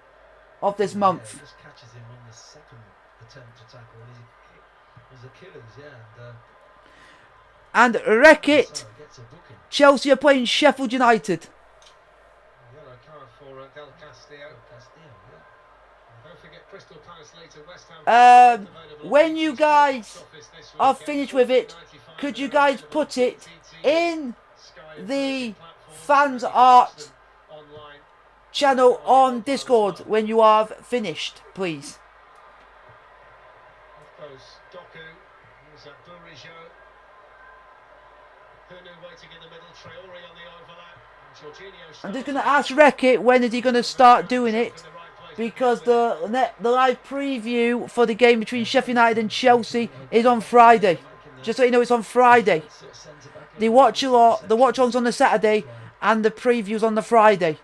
of this month. Just catches him on the second attempt to tackle, and he's Achilles, yeah. And wreck it. Chelsea are playing Sheffield United. Yellow card for Del Castillo. Don't forget Crystal Palace later, West Ham. When you guys are finished with it, could you guys put it in the Fans Art channel on Discord when you have finished, please? Of course, Doku, who's at Burijo. Hunu waiting in the middle, Traore on the overlap. Jorginho. I'm just going to ask Wreck-It, when is he going to start doing it? Because the live preview for the game between Sheffield United and Chelsea is on Friday. Just so you know, it's on Friday. The watch-along's on the Saturday, and the preview's on the Friday.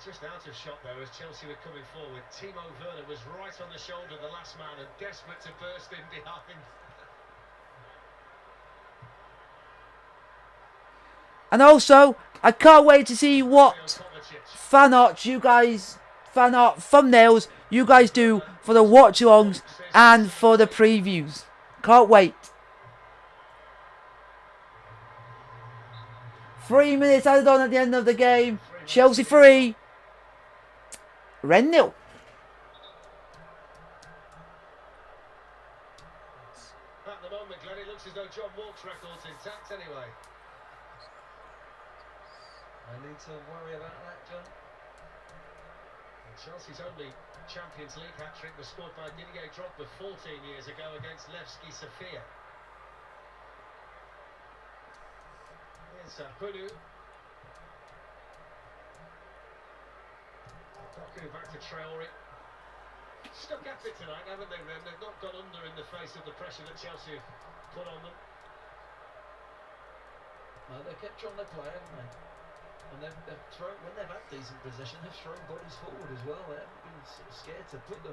Just out of shot though as Chelsea were coming forward. Timo Werner was right on the shoulder of the last man and desperate to burst in behind. And also, I can't wait to see what fan art thumbnails you guys do for the watch-alongs and for the previews. Can't wait. 3 minutes added on at the end of the game. Chelsea 3. Rennes 0. At the moment, Glenn, it looks as though John Walk's record's intact anyway. I need to worry about that, John. And Chelsea's only Champions League hat-trick was scored by Didier Drogba 14 years ago against Levski Sofia. Here's Hunu. Doku back to Traore. Stuck at it tonight, haven't they, Ren? They've not gone under in the face of the pressure that Chelsea have put on them. No, they kept trying to play, haven't they? And they've thrown, when they've had decent possession, they've thrown bodies forward as well. They haven't been sort of scared to put the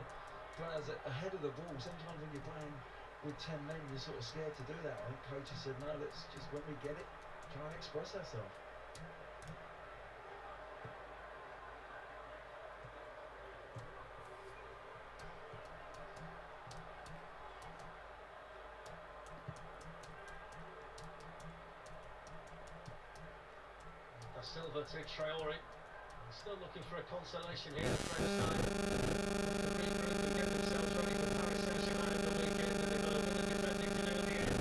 players ahead of the ball. Sometimes when you're playing with 10 men, you're sort of scared to do that. I think coaches said, no, let's just, when we get it, try and express ourselves. Silva to Traore. Still looking for a consolation here. The French side to regroup and get themselves ready for Paris Saint-Germain at the weekend, and they've got a bit of defending to do at the end.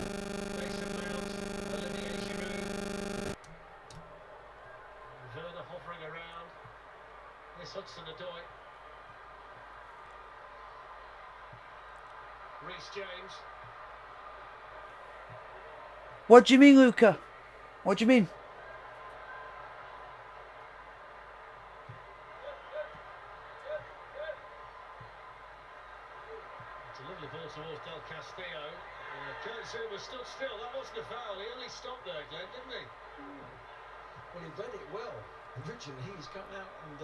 Mason Mount, Olivier Giroud. Werner hovering around. This Hudson-Odoi. Reece James. What do you mean, Luca? What do you mean? Towards Del Castillo. Kurt Zouma stood still. That wasn't a foul. He only stopped there, Glenn, didn't he? Well, he read it well. Originally, he's come out and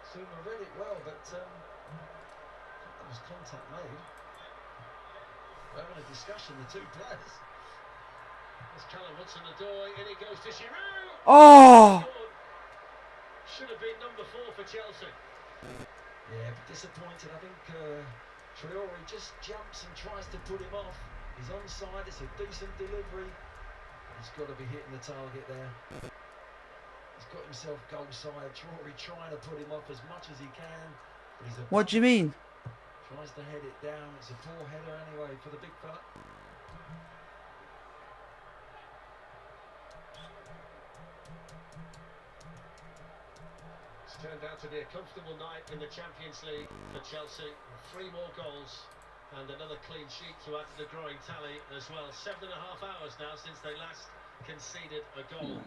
Zouma read it well, but there was contact made. We're having a discussion, the two players. There's Callum Hudson-Odoi. In he goes to Giroud. Oh! Should have been number 4 for Chelsea. Yeah, but disappointed. I think Traore just jumps and tries to put him off. He's onside, it's a decent delivery. He's got to be hitting the target there. He's got himself goal side. Traore trying to put him off as much as he can. But he's What do you mean? Tries to head it down. It's a poor header anyway for the big fella. It's turned out to be a comfortable night in the Champions League for Chelsea. 3 more goals and another clean sheet to add to the growing tally as well. 7.5 hours now since they last conceded a goal.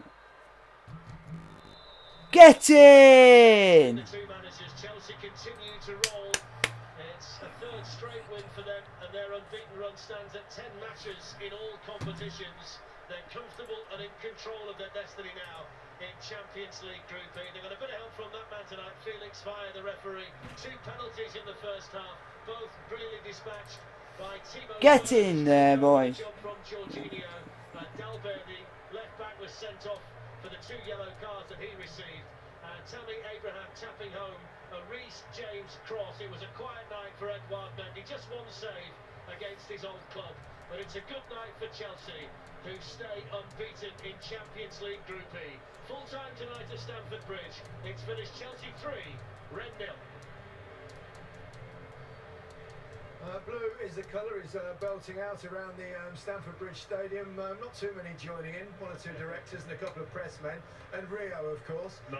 Get in! The two managers, Chelsea continue to roll. It's a 3rd straight win for them, and their unbeaten run stands at 10 matches in all competitions. They're comfortable and in control of their destiny now in Champions League Group E. They got a bit of help from that man tonight, Felix Via, the referee. 2 penalties in the first half, both brilliantly dispatched by Timo. Get in there, boys. Job from Jorginho. Dalberdi, left back, was sent off for the 2 yellow cards that he received. Tammy Abraham tapping home a Reece James cross. It was a quiet night for Edouard Mendy, just 1 save against his old club. But it's a good night for Chelsea, who stay unbeaten in Champions League Group E. Full time tonight at Stamford Bridge. It's finished Chelsea 3, Rennes 0. Blue is the colour, is belting out around the Stamford Bridge Stadium. Not too many joining in, 1 or 2 directors and a couple of pressmen, and Rio, of course. No.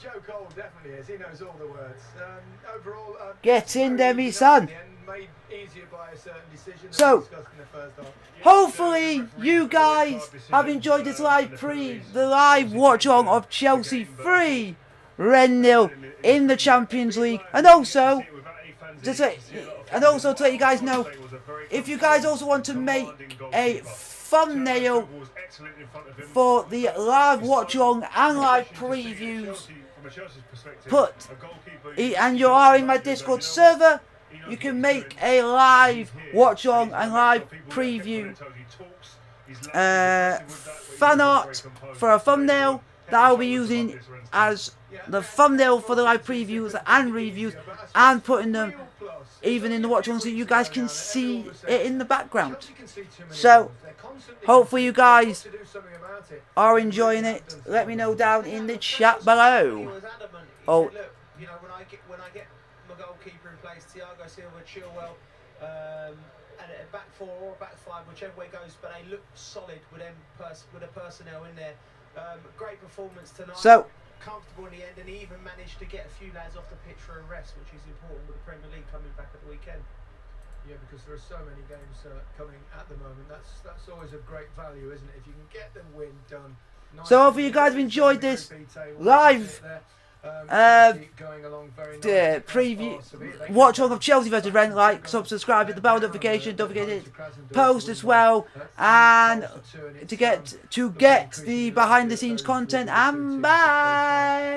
Joe Cole definitely is, he knows all the words. Overall, Get in there, me son. Made easier by a certain decision So, discussed in the first half. hopefully you guys have enjoyed this the live watch along of Chelsea 3, Rennes 0 in the Champions League, and also to let you guys know, if you guys also want to make a thumbnail for the live watch along and live previews, and you are in my Discord server, you can make a live watch along and live preview fan art for a thumbnail that I'll be using as the thumbnail for the live previews and reviews, and putting them even in the watch along so you guys can see it in the background. So hopefully you guys are enjoying it. Let me know down in the chat below. Oh, you know, when I get my goalkeeper in place, Thiago Silva, Chilwell, and a back 4 or a back 5, whichever way it goes, but they look solid with them with the personnel in there. Great performance tonight. So comfortable in the end, and he even managed to get a few lads off the pitch for a rest, which is important with the Premier League coming back at the weekend. Yeah, because there are so many games coming at the moment. That's always of great value, isn't it? If you can get the win done. So hopefully you guys have enjoyed this live preview watch along of Chelsea vs Rennes. Like, subscribe, hit the bell notification, don't forget to post as well, and to get the behind the scenes content. And bye.